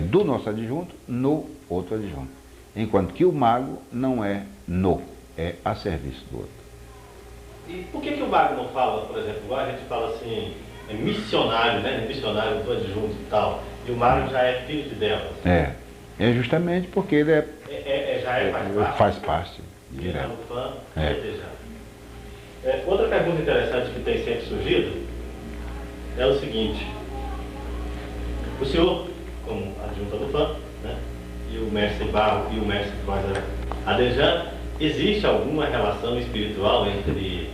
S2: do nosso adjunto no outro adjunto, enquanto que o mago não é no, é a serviço do outro.
S1: E por que o mago não fala, por exemplo, igual a gente fala assim, é missionário, né? Missionário do adjunto e tal, e o mago já é filho de delas?
S2: É justamente porque ele faz parte direto.
S1: Outra pergunta interessante que tem sempre surgido é o seguinte: o senhor, como adjunto Alufã, né, e o mestre Barro e o mestre Adejan, existe alguma relação espiritual entre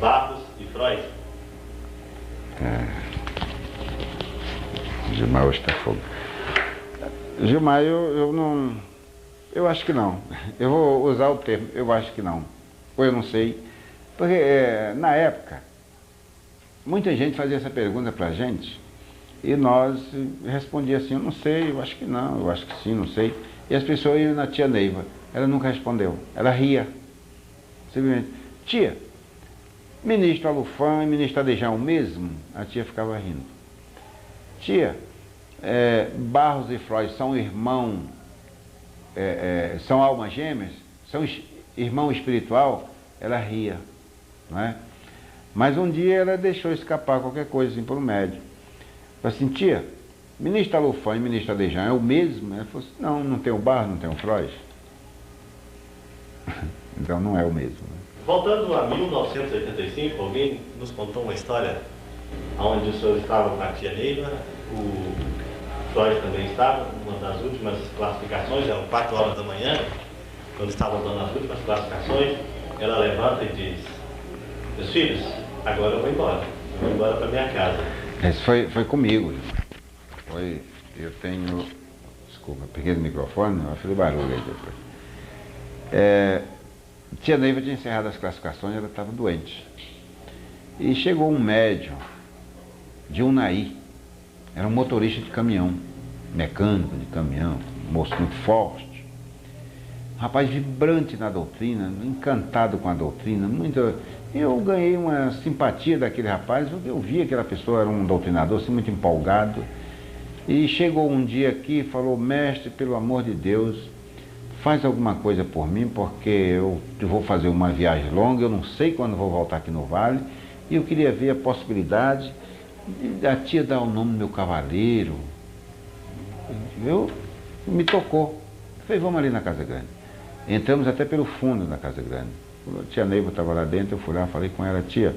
S1: Barros e Freud?
S2: Gilmar hoje está fogo. Gilmar, eu não... Eu acho que não. Eu vou usar o termo, eu acho que não. Ou eu não sei. Porque na época, muita gente fazia essa pergunta para a gente e nós respondíamos assim, eu não sei, eu acho que não, eu acho que sim, não sei. E as pessoas iam na tia Neiva. Ela nunca respondeu. Ela ria. Simplesmente, tia, ministro Alufã e ministro Adejan o mesmo? A tia ficava rindo. Tia, Barros e Freud são irmãos, são almas gêmeas, são irmão espiritual? Ela ria, não é? Mas um dia ela deixou escapar qualquer coisa assim por um médium. Falei assim, tia, ministro Alufã e ministro Adejan é o mesmo? Ela falou assim, não tem o Barros, não tem o Freud. Então não é o mesmo, né?
S1: Voltando a 1985, alguém nos contou uma história onde o senhor estava com a tia Neiva, o Freud também estava, uma das últimas classificações, eram 4 horas da manhã, quando estavam dando as últimas classificações, ela levanta e diz, meus filhos, agora eu vou embora para minha casa.
S2: Esse foi comigo. Eu tenho, desculpa, peguei o microfone, eu fiz barulho aí depois. Tia Neiva tinha encerrado as classificações, ela estava doente. E chegou um médium de Unai, era um motorista de caminhão, mecânico de caminhão, um moço muito forte, um rapaz vibrante na doutrina, encantado com a doutrina, muito. Eu ganhei uma simpatia daquele rapaz, porque eu vi que aquela pessoa era um doutrinador assim, muito empolgado. E chegou um dia aqui e falou, mestre, pelo amor de Deus, faz alguma coisa por mim, porque eu vou fazer uma viagem longa, eu não sei quando vou voltar aqui no Vale, e eu queria ver a possibilidade da tia dar o nome do meu cavaleiro. Me tocou. Falei, vamos ali na Casa Grande. Entramos até pelo fundo da Casa Grande. A tia Neiva estava lá dentro, eu fui lá, falei com ela, tia,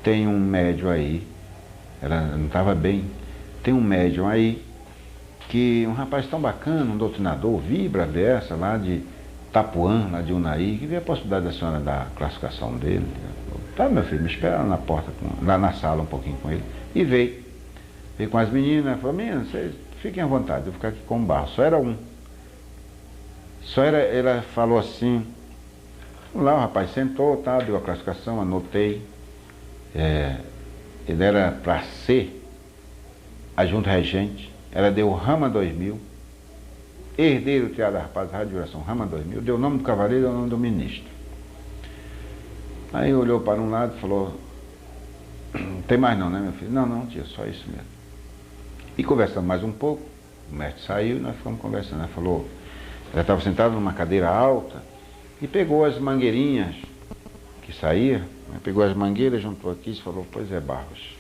S2: tem um médium aí, ela não estava bem, tem um médium aí, que um rapaz tão bacana, um doutrinador, vibra dessa, lá de Tapuã, lá de Unai, que vê a possibilidade da senhora dar a classificação dele. Tá, meu filho, me espera lá na porta, lá na sala um pouquinho com ele. E veio com as meninas, falou, meninas, vocês fiquem à vontade, eu vou ficar aqui com o Barro. Só era um. Ela falou assim, lá o rapaz sentou, tá, deu a classificação, anotei. Ele era para ser adjunto regente. Ela deu Rama 2000, herdeiro do Teatro da Rapaz, Rádio Oração, Rama 2000, deu o nome do cavaleiro e o nome do ministro. Aí olhou para um lado e falou, não tem mais não, né, meu filho? Não, tia, só isso mesmo. E conversando mais um pouco, o mestre saiu e nós ficamos conversando. Ela falou, ela estava sentada numa cadeira alta e pegou as mangueirinhas que saía, pegou as mangueiras, juntou aqui e falou, pois é, Barros,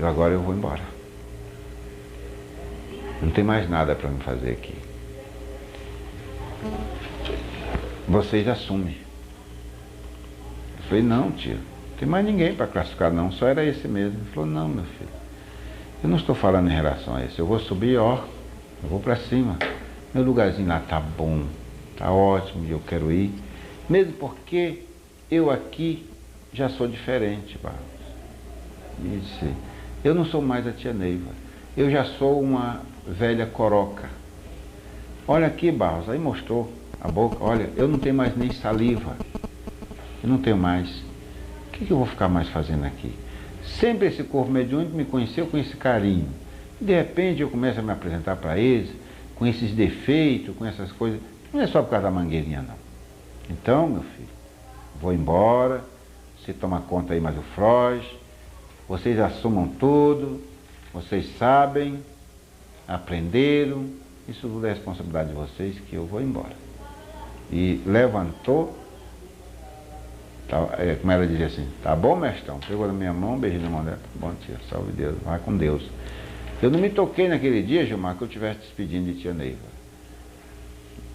S2: agora eu vou embora. Não tem mais nada para me fazer aqui. Vocês assumem. Eu falei, não, tia, não tem mais ninguém para classificar não, só era esse mesmo. Ele falou, não, meu filho, eu não estou falando em relação a isso, eu vou subir, eu vou para cima. Meu lugarzinho lá tá bom, está ótimo e eu quero ir, mesmo porque eu aqui já sou diferente, Barros. E disse, eu não sou mais a tia Neiva, eu já sou uma velha coroca. Olha aqui, Barros, aí mostrou a boca, olha, eu não tenho mais nem saliva, eu não tenho mais. O que eu vou ficar mais fazendo aqui? Sempre esse corpo mediúnico me conheceu com esse carinho. E de repente eu começo a me apresentar para eles, com esses defeitos, com essas coisas. Não é só por causa da mangueirinha, não. Então, meu filho, vou embora, você toma conta aí mais o Froz, vocês assumam tudo, vocês sabem, aprenderam, isso tudo é responsabilidade de vocês, que eu vou embora. E levantou, como ela dizia assim, tá bom, mestrão? Pegou na minha mão, beijou na mão dela, bom tia, salve Deus, vai com Deus. Eu não me toquei naquele dia, Gilmar, que eu estivesse despedindo de tia Neiva.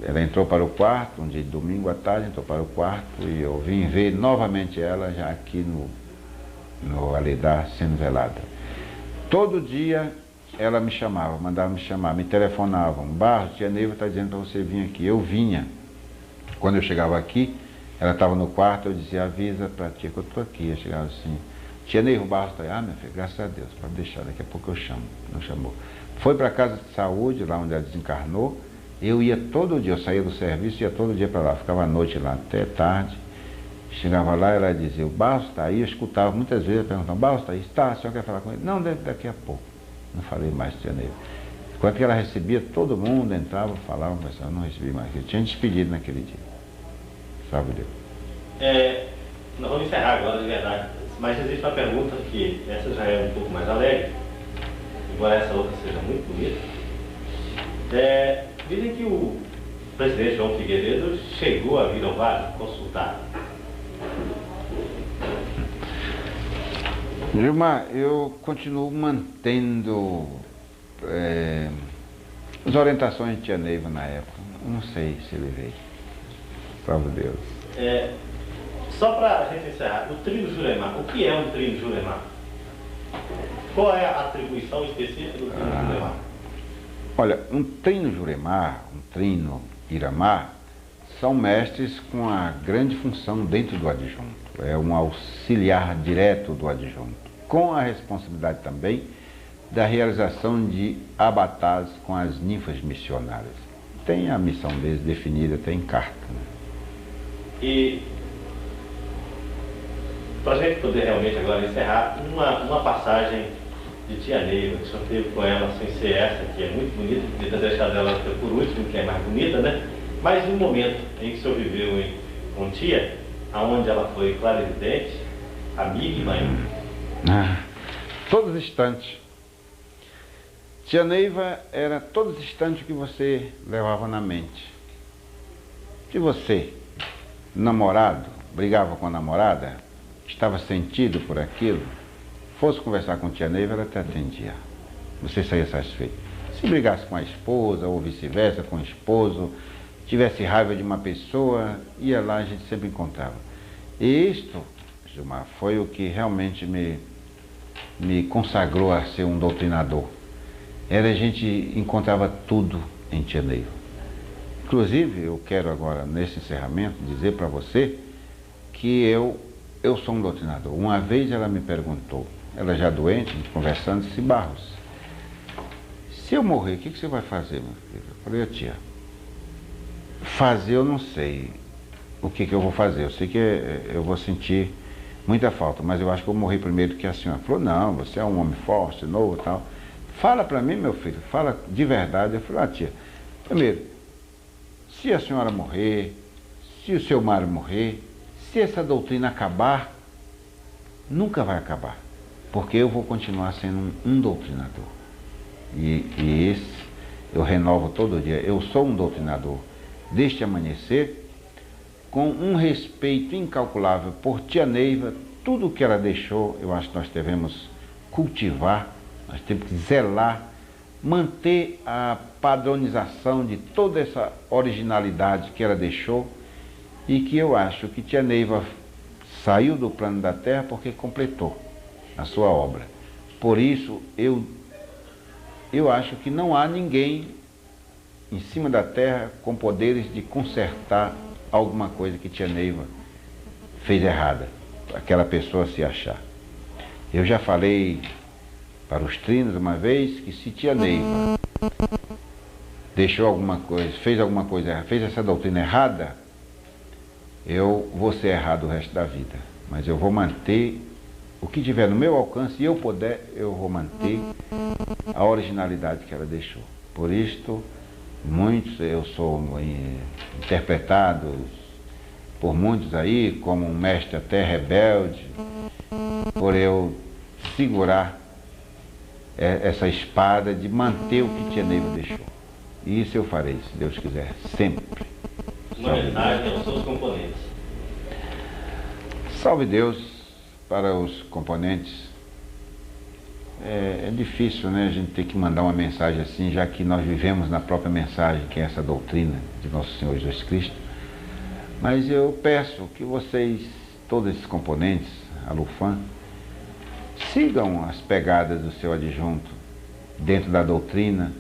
S2: Ela entrou para o quarto, um dia de domingo à tarde, entrou para o quarto e eu vim ver novamente ela já aqui no Alidar sendo velada. Todo dia ela me chamava, mandava me chamar, me telefonavam. Barros, tia Neiva está dizendo para você vir aqui. Eu vinha. Quando eu chegava aqui, ela estava no quarto, eu dizia, avisa para a tia que eu estou aqui. Eu chegava assim, tia Neiva, o Barros está aí. Ah, minha filha, graças a Deus, pode deixar, daqui a pouco eu chamo. Não chamou. Foi para a casa de saúde, lá onde ela desencarnou. Eu ia todo dia, eu saía do serviço, ia todo dia para lá, ficava à noite lá, até tarde. Chegava lá, ela dizia, o Barros está aí, eu escutava muitas vezes, eu perguntava, Barros está aí? Está, a senhora quer falar com ele? Não, daqui a pouco. Não falei mais de tia Neiva. Enquanto que ela recebia, todo mundo entrava, falava, mas eu não recebi mais. Eu tinha despedido naquele dia. Sabe Deus.
S1: Nós vamos encerrar agora, de verdade. Mas existe uma pergunta que essa já é um pouco mais alegre, embora essa outra seja muito bonita. Dizem que o presidente João Figueiredo chegou a vir ao Vale consultar.
S2: Gilmar, eu continuo mantendo as orientações de tia Neiva na época. Eu não sei se ele veio. Salve Deus.
S1: Só para a gente encerrar, o Trino Juremar, o que é um Trino Juremar? Qual é a atribuição específica do Trino Juremar?
S2: Olha, um Trino Juremar, um Trino Iramar, são mestres com a grande função dentro do adjunto. É um auxiliar direto do adjunto, com a responsabilidade também da realização de abatás com as ninfas missionárias. Tem a missão deles definida, tem carta. Né?
S1: E, para a gente poder realmente agora encerrar, uma passagem de tia Neiva, que o senhor teve com ela, sem ser essa, que é muito bonita, podia ter deixado ela por último, que é mais bonita, né? Mas um momento em que o senhor viveu com tia, aonde ela foi clarividente, amiga e mãe.
S2: Todos os instantes. Tia Neiva era todos os instantes que você levava na mente. Se você, namorado, brigava com a namorada, estava sentido por aquilo, fosse conversar com tia Neiva, ela te atendia. Você saía satisfeito. Se brigasse com a esposa, ou vice-versa, com o esposo, tivesse raiva de uma pessoa, ia lá, a gente sempre encontrava. E isto, Gilmar, foi o que realmente me consagrou a ser um doutrinador. A gente encontrava tudo em tia Neiva. Inclusive, eu quero agora, nesse encerramento, dizer para você que eu sou um doutrinador. Uma vez ela me perguntou, ela já doente, a gente conversando, disse, Barros, se eu morrer, o que você vai fazer, meu filho? Eu falei, tia, fazer eu não sei o que eu vou fazer. Eu sei que eu vou sentir muita falta, mas eu acho que eu vou morrer primeiro que a senhora. Falou, não, você é um homem forte, novo e tal. Fala para mim, meu filho, fala de verdade. Eu falei, tia, primeiro, se a senhora morrer, se o seu Mário morrer, se essa doutrina acabar, nunca vai acabar. Porque eu vou continuar sendo um doutrinador. E esse eu renovo todo dia. Eu sou um doutrinador deste amanhecer, com um respeito incalculável por tia Neiva. Tudo o que ela deixou, eu acho que nós devemos cultivar, nós temos que zelar, manter a padronização de toda essa originalidade que ela deixou e que eu acho que tia Neiva saiu do plano da Terra porque completou a sua obra. Por isso, eu acho que não há ninguém em cima da terra com poderes de consertar alguma coisa que tia Neiva fez errada, para aquela pessoa se achar. Eu já falei para os trinos uma vez que se tia Neiva deixou alguma coisa, fez alguma coisa, fez essa doutrina errada, eu vou ser errado o resto da vida. Mas eu vou manter o que tiver no meu alcance e eu puder, eu vou manter a originalidade que ela deixou. Por isto, muitos, eu sou interpretado por muitos aí como um mestre até rebelde, por eu segurar essa espada de manter o que tia Neiva deixou. E isso eu farei, se Deus quiser, sempre.
S1: Uma mensagem aos seus componentes.
S2: Salve Deus para os componentes. É difícil, né, a gente ter que mandar uma mensagem assim, já que nós vivemos na própria mensagem, que é essa doutrina de Nosso Senhor Jesus Cristo. Mas eu peço que vocês, todos esses componentes, a Lufam, sigam as pegadas do seu adjunto dentro da doutrina,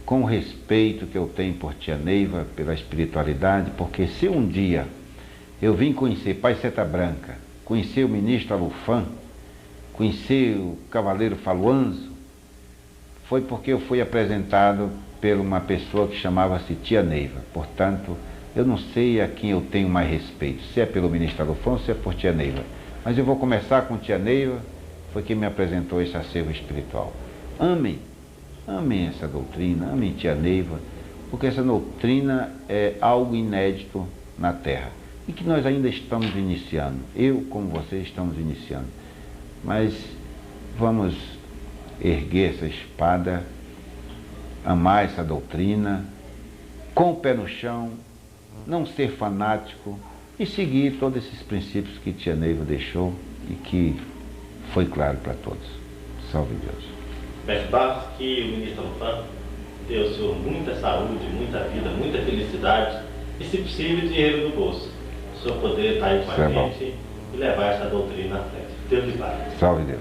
S2: com o respeito que eu tenho por tia Neiva, pela espiritualidade, porque se um dia eu vim conhecer Pai Seta Branca, conhecer o ministro Alufam, conhecer o cavaleiro Faluanzo, foi porque eu fui apresentado por uma pessoa que chamava-se tia Neiva. Portanto, eu não sei a quem eu tenho mais respeito, se é pelo ministro Alufam ou se é por tia Neiva. Mas eu vou começar com tia Neiva, foi quem me apresentou esse acervo espiritual. Amem, amem essa doutrina, amem tia Neiva, porque essa doutrina é algo inédito na Terra e que nós ainda estamos iniciando. Eu, como vocês, estamos iniciando. Mas vamos erguer essa espada, amar essa doutrina, com o pé no chão, não ser fanático e seguir todos esses princípios que tia Neiva deixou e que foi claro para todos. Salve Deus.
S1: Mestre Barros, que o ministro Alufam dê ao senhor muita saúde, muita vida, muita felicidade e, se possível, dinheiro no bolso. O senhor poder estar aí com a gente e levar essa doutrina à frente. Deus lhe guarde.
S2: Salve Deus.